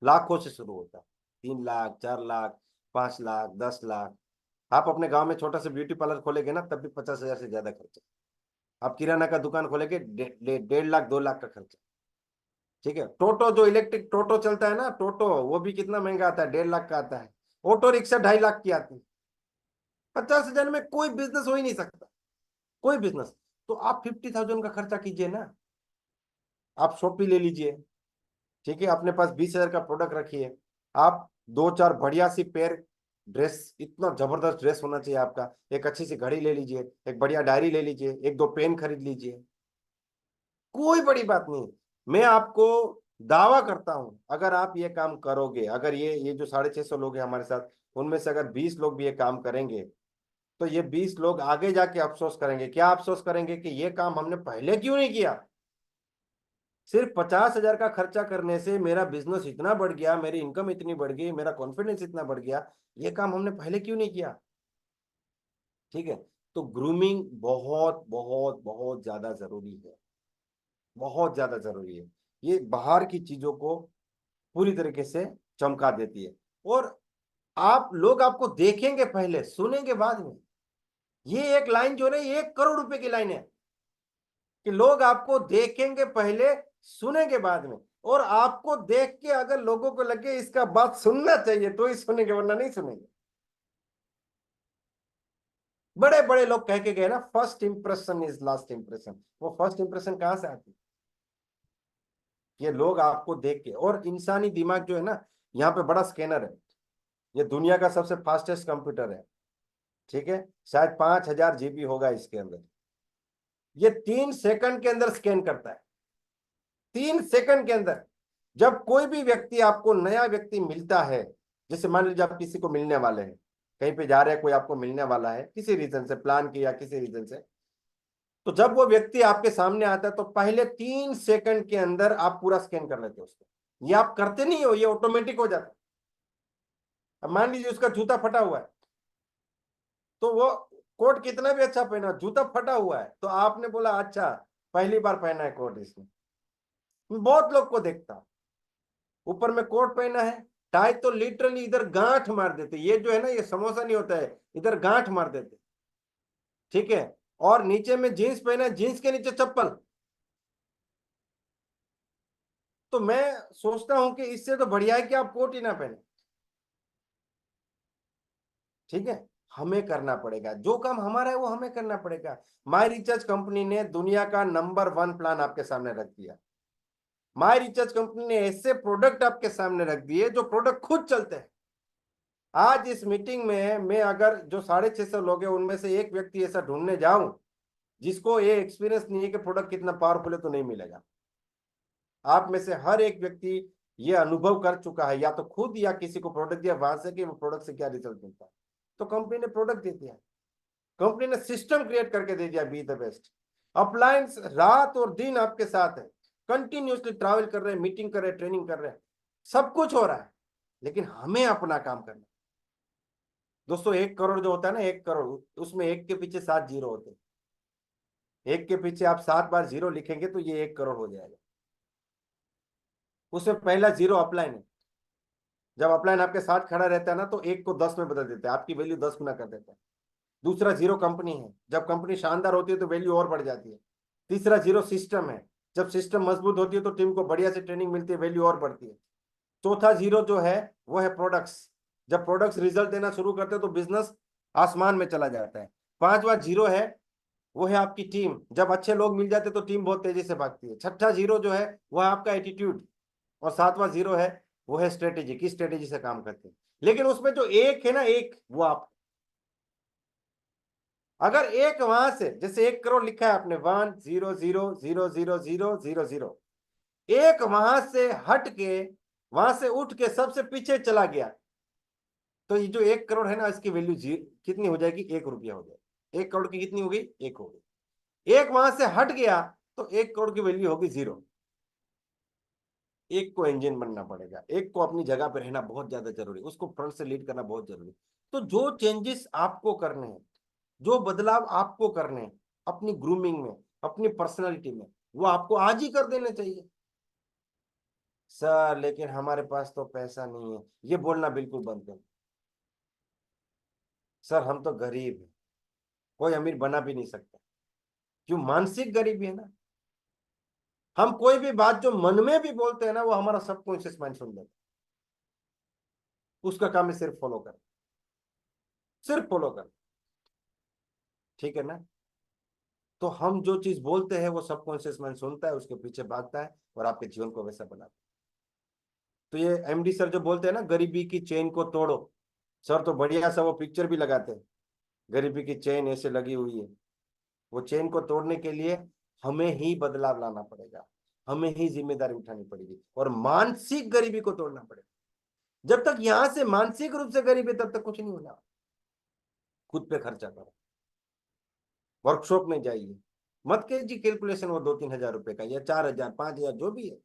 Speaker 2: लाखों से शुरू होता है, 3 लाख, 4 लाख, 5 लाख, 10 लाख। आप अपने गांव में छोटा सा ब्यूटी पार्लर खोलेंगे ना, तब भी 50,000 से ज्यादा खर्चा। आप किराना का दुकान खोलेंगे, 1.5 लाख, 2 लाख का खर्चा, ठीक है। टोटो, जो इलेक्ट्रिक टोटो चलता है ना, टोटो, वो भी कितना महंगा आता है, 1.5 लाख का आता है। ऑटो रिक्शा 2.5 लाख की आती है। 50,000 में कोई बिजनेस हो ही नहीं सकता, कोई बिजनेस। तो आप 50,000 का खर्चा कीजिए ना, आप शॉपी ले लीजिए, ठीक है, अपने पास 20,000 का प्रोडक्ट रखिए, आप 2-4 बढ़िया सी पेयर ड्रेस, इतना जबरदस्त ड्रेस होना चाहिए आपका, एक अच्छी सी घड़ी ले लीजिए, एक बढ़िया डायरी ले लीजिए, 1-2 पेन खरीद लीजिए, कोई बड़ी बात नहीं। मैं आपको दावा करता हूं, अगर आप ये काम करोगे, अगर ये जो 650 लोग हैं हमारे साथ, उनमें से अगर 20 लोग भी ये काम करेंगे, तो ये 20 लोग आगे जाके अफसोस करेंगे, क्या अफसोस करेंगे कि ये काम हमने पहले क्यों नहीं किया। सिर्फ 50,000 का खर्चा करने से मेरा बिजनेस इतना बढ़ गया, मेरी इनकम इतनी बढ़ गई, मेरा कॉन्फिडेंस इतना बढ़ गया, ये काम हमने पहले क्यों नहीं किया, ठीक है। तो ग्रूमिंग बहुत बहुत बहुत ज्यादा जरूरी है, बहुत ज्यादा जरूरी है। ये बाहर की चीजों को पूरी तरीके से चमका देती है। और आप लोग आपको देखेंगे पहले, सुनेंगे बाद में। ये एक लाइन जो है 1 करोड़ रुपए की लाइन है कि लोग आपको देखेंगे पहले, सुनेंगे बाद में। और आपको देख के अगर लोगों को लगे इसका बात सुनना चाहिए तो ही सुनेंगे, वरना नहीं सुनेंगे। बड़े बड़े लोग कह के गए ना, first impression is last impression. वो फर्स्ट इंप्रेशन कहां से आती है? ये लोग आपको देख के। और इंसानी दिमाग जो है ना, यहाँ पे बड़ा स्कैनर है। ये दुनिया का सबसे फास्टेस्ट कंप्यूटर है, ठीक है। शायद 5000 GB होगा इसके अंदर। ये 3 सेकंड के अंदर स्कैन करता है, 3 सेकंड के अंदर। जब कोई भी व्यक्ति, आपको नया व्यक्ति मिलता है, जैसे मान लीजिए आप किसी को मिलने वाले हैं, कहीं पे जा रहे हैं, कोई आपको मिलने वाला है किसी रीजन से, प्लान किया किसी रीजन से, तो जब वो व्यक्ति आपके सामने आता है तो पहले 3 सेकंड के अंदर आप पूरा स्कैन कर लेते हो उसको। ये आप करते नहीं हो, ये ऑटोमेटिक हो जाता है। अब मान लीजिए उसका जूता फटा हुआ है, तो वो कोट कितना भी अच्छा पहना, जूता फटा हुआ है, तो आपने बोला अच्छा पहली बार पहना है कोट इसने। बहुत लोग को देखता, ऊपर में कोट पहना है, टाई तो लिटरली इधर गांठ मार देते। ये जो है ना, ये समोसा नहीं होता है, इधर गांठ मार देते, ठीक है। और नीचे में जीन्स पहना है, जीन्स के नीचे चप्पल। तो मैं सोचता हूं कि इससे तो बढ़िया है कि आप कोट ही ना पहने, ठीक है। हमें करना पड़ेगा, जो काम हमारा है वो हमें करना पड़ेगा। माई रिचार्ज कंपनी ने दुनिया का नंबर 1 प्लान आपके सामने रख दिया। माई रिचार्ज कंपनी ने ऐसे प्रोडक्ट आपके सामने रख दिए जो प्रोडक्ट खुद चलते हैं। आज इस मीटिंग में मैं अगर जो 650 लोग हैं उनमें से एक व्यक्ति ऐसा ढूंढने जाऊं जिसको ये एक्सपीरियंस नहीं है कि प्रोडक्ट कितना पावरफुल है, तो नहीं मिलेगा। आप में से हर एक व्यक्ति ये अनुभव कर चुका है, या तो खुद या किसी को प्रोडक्ट दिया वहां से, कि वो प्रोडक्ट से क्या रिजल्ट मिलता है। तो कंपनी ने प्रोडक्ट दे दिया, कंपनी ने सिस्टम क्रिएट करके दे दिया, बी द बेस्ट। अपलायंस रात और दिन आपके साथ है, कंटिन्यूसली ट्रैवल कर रहे हैं, मीटिंग कर रहे हैं, ट्रेनिंग कर रहे हैं, सब कुछ हो रहा है। लेकिन हमें अपना काम करना। दोस्तों 1 करोड़ जो होता है ना, 1 करोड़, उसमें 1 के पीछे 7 जीरो होते हैं। 1 के पीछे आप 7 बार जीरो लिखेंगे तो ये 1 करोड़ हो जाएगा। उसमें पहला जीरो अपलाइन है। जब अपलाइन आपके साथ खड़ा रहता है ना, तो 1 को 10 में बदल देता है, आपकी वैल्यू 10 गुना कर देता है। दूसरा जीरो कंपनी है, जब कंपनी शानदार होती है तो वैल्यू और बढ़ जाती है। तीसरा जीरो सिस्टम है, जब सिस्टम मजबूत होती है तो टीम को बढ़िया से ट्रेनिंग मिलती है, वैल्यू और बढ़ती है। चौथा जीरो जो है वो है प्रोडक्ट्स, जब प्रोडक्ट्स रिजल्ट देना शुरू करते हैं तो बिजनेस आसमान में चला जाता है। 5वां जीरो है वो है आपकी टीम, जब अच्छे लोग मिल जाते तो टीम बहुत तेजी से भागती है। छठा जीरो जो है वो है आपका एटीट्यूड, और 7वां जीरो है वो है स्ट्रेटेजी, किस स्ट्रेटेजी से काम करते हैं। लेकिन उसमें जो एक है ना, एक वो आप, अगर एक वहां से, जैसे 1 करोड़ लिखा है आपने, 1 0 0 0 0 0 0 0, एक वहां से हट के, वहां से उठ के सबसे पीछे चला गया, तो ये जो 1 करोड़ है ना, इसकी वैल्यू कितनी हो जाएगी? 1 रुपया हो जाएगी। 1 करोड़ की कितनी हो गई? 1 हो गई। एक वहां से हट गया तो 1 करोड़ की वैल्यू होगी 0। एक को इंजन बनना पड़ेगा, एक को अपनी जगह पे रहना बहुत ज्यादा जरूरी, उसको फ्रंट से लीड करना बहुत जरूरी। तो जो चेंजेस आपको करने हैं, जो बदलाव आपको करने हैं अपनी ग्रूमिंग में, अपनी पर्सनालिटी में, वो आपको आज ही कर देने चाहिए। सर लेकिन हमारे पास तो पैसा नहीं है, ये बोलना बिल्कुल बंद करो। सर हम तो गरीब हैं, कोई अमीर बना भी नहीं सकता। क्यों? मानसिक गरीबी है ना। हम कोई भी बात जो मन में भी बोलते हैं ना, वो हमारा सबकॉन्शियस माइंड सुन लेता है। उसका काम है सिर्फ फॉलो कर, सिर्फ फॉलो कर, ठीक है ना। तो हम जो चीज बोलते हैं वो सबकॉन्शियस माइंड सुनता है, उसके पीछे भागता है और आपके जीवन को वैसा बनाता है। तो ये एमडी सर जो बोलते हैं ना, गरीबी की चेन को तोड़ो, सर तो बढ़िया सा वो पिक्चर भी लगाते हैं, गरीबी की चेन ऐसे लगी हुई है। वो चेन को तोड़ने के लिए हमें ही बदलाव लाना पड़ेगा, हमें ही जिम्मेदारी उठानी पड़ेगी, और मानसिक गरीबी को तोड़ना पड़ेगा। जब तक यहां से मानसिक रूप से गरीब है तब तक कुछ नहीं होना। खुद पे खर्चा करो, वर्कशॉप में जाइए, मत कीजिए कैलकुलेशन वो 2-3 हजार रुपए का, या 4,000 5,000 जो भी है,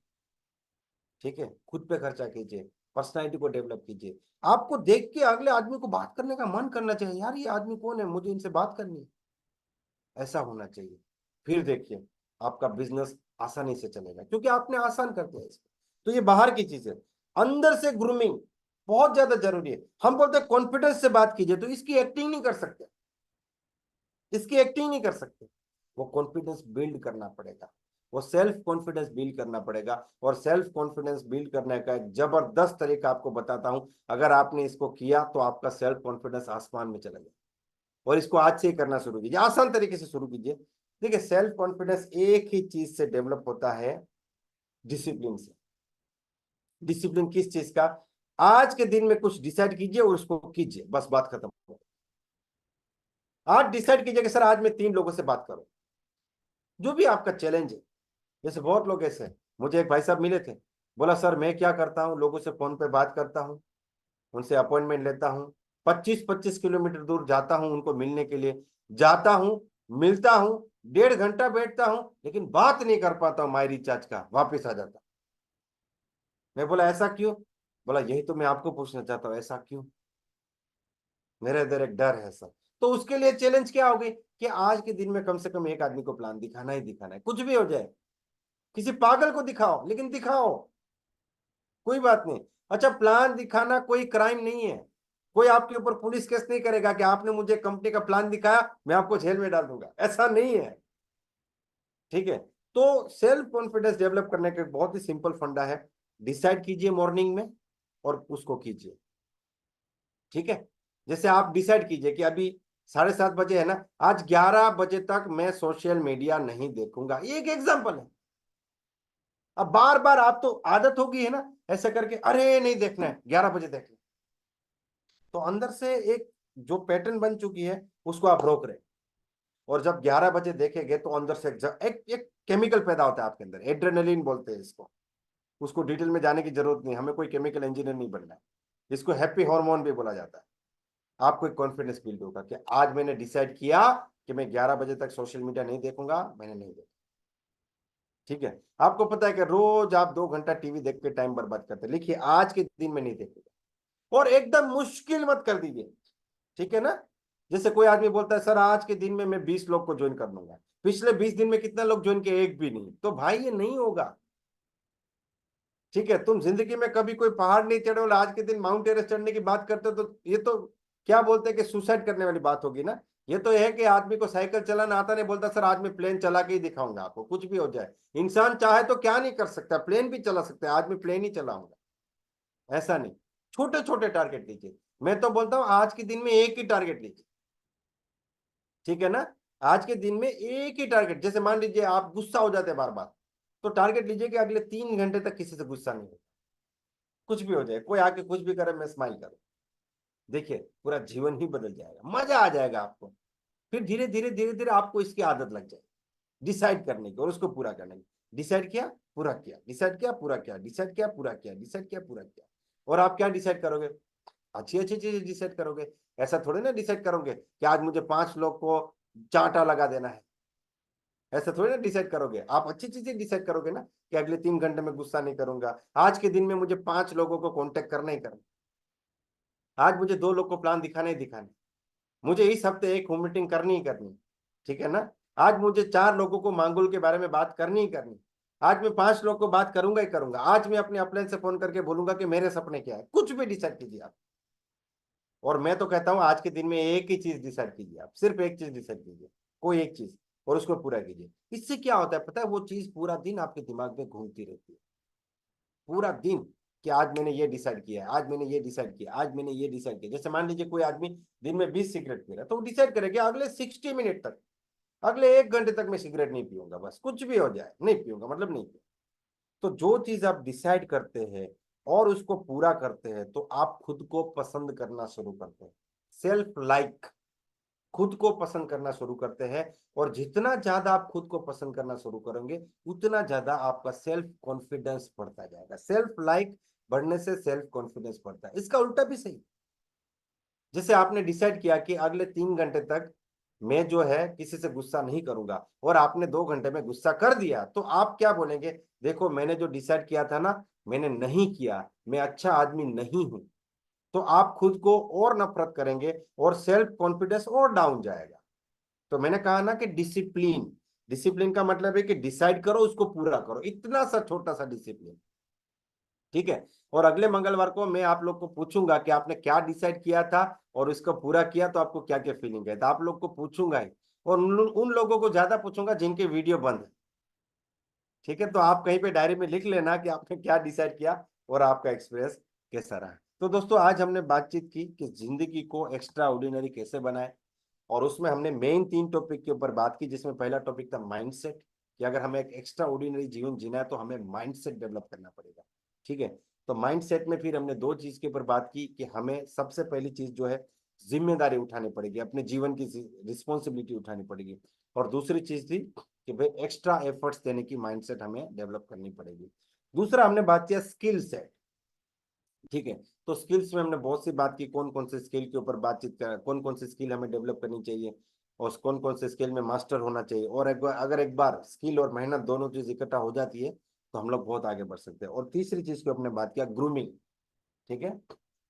Speaker 2: ठीक है। खुद पे खर्चा कीजिए, पर्सनालिटी को डेवलप कीजिए। आपको देख के अगले आदमी को बात करने का मन करना चाहिए, यार ये आदमी कौन है, मुझे इनसे बात करनी है, ऐसा होना चाहिए। फिर देखिए आपका बिजनेस आसानी से चलेगा, क्योंकि आपने आसान कर दिया इसको। तो ये बाहर की चीज है। अंदर से ग्रूमिंग बहुत ज्यादा जरूरी है। हम बोलते हैं कॉन्फिडेंस से बात कीजिए, तो इसकी एक्टिंग नहीं कर सकते, इसकी एक्टिंग नहीं कर सकते। वो कॉन्फिडेंस बिल्ड करना पड़ेगा, वो सेल्फ कॉन्फिडेंस बिल्ड करना पड़ेगा। और सेल्फ कॉन्फिडेंस बिल्ड करने का एक जबरदस्त तरीका आपको बताता हूं, अगर आपने इसको किया तो आपका सेल्फ कॉन्फिडेंस आसमान में चला जाए। और इसको आज से ही करना शुरू कीजिए, आसान तरीके से शुरू कीजिए। देखिए, सेल्फ कॉन्फिडेंस एक ही चीज से डेवलप होता है, डिसिप्लिन से। डिसिप्लिन किस चीज का? आज के दिन में कुछ डिसाइड कीजिए और उसको कीजिए, बस बात खत्म हो। आज डिसाइड कीजिए कि सर आज मैं 3 लोगों से बात करूं, जो भी आपका चैलेंज है। जैसे बहुत लोग ऐसे हैं, मुझे एक भाई साहब मिले थे, बोला सर मैं क्या करता हूँ, लोगों से फोन पे बात करता हूँ, उनसे अपॉइंटमेंट लेता हूँ, 25-25 किलोमीटर दूर जाता हूँ उनको मिलने के लिए, जाता हूँ, मिलता हूँ, 1.5 घंटा बैठता हूँ, लेकिन बात नहीं कर पाता हूँ माई रिचार्ज का, वापिस आ जाता। मैं बोला ऐसा क्यों? बोला यही तो मैं आपको पूछना चाहता हूँ, ऐसा क्यों? मेरे अंदर एक डर है सर। तो उसके लिए चैलेंज क्या होगी कि आज के दिन में कम से कम एक आदमी को प्लान दिखाना ही दिखाना है, कुछ भी हो जाए। किसी पागल को दिखाओ, लेकिन दिखाओ, कोई बात नहीं। अच्छा, प्लान दिखाना कोई क्राइम नहीं है, कोई आपके ऊपर पुलिस केस नहीं करेगा कि आपने मुझे कंपनी का प्लान दिखाया मैं आपको जेल में डाल दूंगा, ऐसा नहीं है। ठीक है, तो सेल्फ कॉन्फिडेंस डेवलप करने का बहुत ही सिंपल फंडा है, डिसाइड कीजिए मॉर्निंग में और उसको कीजिए। ठीक है, जैसे आप डिसाइड कीजिए कि अभी 7:30 बजे है ना, आज 11 बजे तक मैं सोशल मीडिया नहीं देखूंगा, ये एक एग्जाम्पल है। अब बार बार आप तो आदत होगी है ना ऐसे करके, अरे नहीं देखना है 11 बजे देखना, तो अंदर से एक जो पैटर्न बन चुकी है उसको आप रोक रहे। और जब 11 बजे देखेंगे तो अंदर से एक केमिकल पैदा होता है आपके अंदर, एड्रेनलिन बोलते हैं इसको। उसको डिटेल में जाने की जरूरत नहीं, हमें कोई केमिकल इंजीनियर नहीं बनना है। इसको हैप्पी हार्मोन भी बोला जाता है। आपको एक कॉन्फिडेंस बिल्ड होगा कि आज मैंने डिसाइड किया कि मैं 11 बजे तक सोशल मीडिया नहीं देखूंगा, मैंने नहीं देखा। ठीक है, आपको पता है कि रोज आप 2 घंटा टीवी देख के टाइम बर्बाद करते हैं, लिखिए आज के दिन में नहीं देखूंगा, और एकदम मुश्किल मत कर दीजिए। ठीक है ना, जैसे कोई आदमी बोलता है सर आज के दिन में मैं 20 लोग को ज्वाइन कर लूंगा, पिछले 20 दिन में कितना लोग ज्वाइन किए? एक भी नहीं। तो भाई ये नहीं होगा। ठीक है, तुम जिंदगी में कभी कोई पहाड़ नहीं चढ़े और आज के दिन माउंट एवरेस्ट चढ़ने की बात करते हो, तो ये तो क्या बोलते हैं कि सुसाइड करने वाली बात होगी ना। ये तो है कि आदमी को साइकिल चलाना आता नहीं, बोलता सर आज मैं प्लेन चला के ही दिखाऊंगा आपको, कुछ भी हो जाए। इंसान चाहे तो क्या नहीं कर सकता, प्लेन भी चला सकता है, आज मैं प्लेन ही चलाऊंगा, ऐसा नहीं। छोटे छोटे टारगेट लीजिए। मैं तो बोलता हूं आज के दिन में एक ही टारगेट लीजिए। ठीक है ना, आज के दिन में एक ही टारगेट। जैसे मान लीजिए आप गुस्सा हो जाते हैं बार बार, तो टारगेट लीजिए कि अगले 3 घंटे तक किसी से गुस्सा नहीं हो, कुछ भी हो जाए, कोई आके कुछ भी करे मैं स्माइल करूं। देखिए पूरा जीवन ही बदल जाएगा, मजा आ जाएगा आपको। फिर धीरे धीरे धीरे धीरे आपको इसकी आदत लग जाएगी डिसाइड करने की और उसको पूरा करने की। डिसाइड किया, पूरा किया, डिसाइड किया, पूरा किया, डिसाइड किया, पूरा किया, डिसाइड किया, पूरा किया। और आप क्या डिसाइड करोगे? अच्छी अच्छी चीजें डिसाइड करोगे। ऐसा थोड़ी ना डिसाइड करोगे कि आज मुझे 5 लोग को चांटा लगा देना है, ऐसा थोड़ी ना डिसाइड करोगे। आप अच्छी चीजें डिसाइड करोगे ना कि अगले 3 घंटे में गुस्सा नहीं करूंगा, आज के दिन में मुझे 5 लोगों को कांटेक्ट करना ही करना, आज मुझे 2 लोग को प्लान दिखाने ही दिखाने, मुझे इस हफ्ते एक होम मीटिंग करनी ही करनी। ठीक है ना, आज मुझे 4 लोगों को मांगुल के बारे में बात करनी ही करनी, आज मैं 5 लोग को बात करूंगा ही करूंगा, आज मैं अपने अपलाइन से फोन करके बोलूंगा कि मेरे सपने क्या है। कुछ भी डिसाइड कीजिए आप। और मैं तो कहता हूं आज के दिन में एक ही चीज डिसाइड कीजिए, आप सिर्फ एक चीज डिसाइड कीजिए, कोई एक चीज, और उसको पूरा कीजिए। इससे क्या होता है पता है, वो चीज पूरा दिन आपके दिमाग में घूमती रहती है, पूरा दिन, कि आज मैंने ये डिसाइड किया, आज मैंने ये डिसाइड किया, आज मैंने ये डिसाइड किया। जैसे मान लीजिए कोई आदमी दिन में 20 सिगरेट पी रहा है, तो वो डिसाइड करे कि अगले 60 मिनट तक, अगले 1 घंटे तक मैं सिगरेट नहीं पीऊंगा, बस कुछ भी हो जाए नहीं पीऊंगा, मतलब नहीं पीऊंगा। तो जो चीज आप डिसाइड करते हैं और उसको पूरा करते हैं, तो आप खुद को पसंद करना शुरू करते हैं। सेल्फ लाइक, खुद को पसंद करना शुरू करते हैं। और जितना ज्यादा आप खुद को पसंद करना शुरू करेंगे, उतना ज्यादा आपका सेल्फ कॉन्फिडेंस बढ़ता जाएगा। सेल्फ लाइक बढ़ने से सेल्फ कॉन्फिडेंस बढ़ता है। इसका उल्टा भी सही। जैसे आपने डिसाइड किया कि अगले 3 घंटे तक मैं जो है किसी से गुस्सा नहीं करूंगा, और आपने 2 घंटे में गुस्सा कर दिया, तो आप क्या बोलेंगे? देखो मैंने जो डिसाइड किया था ना, मैंने नहीं किया, मैं अच्छा आदमी नहीं हूं। तो आप खुद को और नफरत करेंगे और सेल्फ कॉन्फिडेंस और डाउन जाएगा। तो मैंने कहा ना कि डिसिप्लिन, डिसिप्लिन का मतलब है कि डिसाइड करो उसको पूरा करो, इतना सा छोटा सा डिसिप्लिन। ठीक है। और अगले मंगलवार को मैं आप लोग को पूछूंगा कि आपने क्या डिसाइड किया था और इसको पूरा किया तो आपको क्या क्या फीलिंग है, तो आप लोग को पूछूंगा ही। और उन लोगों को ज्यादा पूछूंगा जिनके वीडियो बंद है। ठीक है, तो आप कहीं पे डायरी में लिख लेना कि आपने क्या डिसाइड किया और आपका एक्सपीरियंस कैसा रहा। तो दोस्तों आज हमने बातचीत की कि जिंदगी को एक्स्ट्रा ऑर्डिनरी कैसे बनाए, और उसमें हमने मेन 3 टॉपिक के ऊपर बात की, जिसमें पहला टॉपिक था माइंडसेट, कि अगर हमें एक एक्स्ट्रा ऑर्डिनरी जीवन जीना है तो हमें माइंडसेट डेवलप करना पड़ेगा। ठीक है, तो माइंडसेट में फिर हमने 2 चीज के ऊपर बात की कि हमें सबसे पहली चीज जो है जिम्मेदारी उठानी पड़ेगी, अपने जीवन की रिस्पॉन्सिबिलिटी उठानी पड़ेगी। और दूसरी चीज थी कि भाई एक्स्ट्रा एफर्ट्स देने की माइंडसेट हमें डेवलप करनी पड़ेगी। दूसरा हमने बात किया स्किल सेट। ठीक है, तो स्किल्स में हमने बहुत सी बात की, कौन कौन से स्किल के ऊपर बातचीत कर, कौन कौन से स्किल हमें डेवलप करनी चाहिए और कौन कौन से स्किल में मास्टर होना चाहिए। और अगर एक बार स्किल और मेहनत दोनों चीज इकट्ठा हो जाती है तो हम लोग बहुत आगे बढ़ सकते हैं। और तीसरी चीज को हमने बात किया ग्रूमिंग। ठीक है,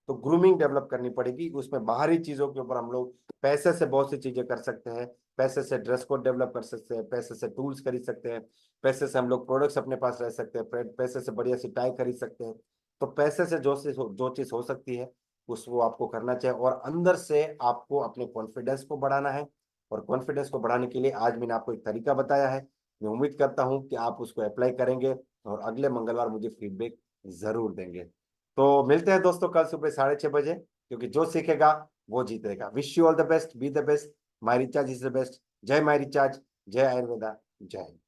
Speaker 2: तो ग्रूमिंग डेवलप करनी पड़ेगी, उसमें बाहरी चीजों के ऊपर हम लोग पैसे से बहुत सी चीजें कर सकते हैं। पैसे से ड्रेस कोड डेवलप कर सकते हैं, पैसे से टूल्स खरीद सकते हैं, पैसे से हम लोग प्रोडक्ट्स अपने पास रह सकते हैं, पैसे से बढ़िया सी टाई खरीद सकते हैं। तो पैसे से जो चीज हो सकती है वो आपको करना चाहिए। और अंदर से आपको अपने कॉन्फिडेंस को बढ़ाना है, और कॉन्फिडेंस को बढ़ाने के लिए आज मैंने आपको एक तरीका बताया है। मैं उम्मीद करता हूं कि आप उसको अप्लाई करेंगे और अगले मंगलवार मुझे फीडबैक जरूर देंगे। तो मिलते हैं दोस्तों कल सुबह 6:30 बजे, क्योंकि जो सीखेगा वो जीतेगा। Wish you all the best, be the best, my recharge is the best. जय माय रिचार्ज, जय आयुर्वेदा, जय हिंद।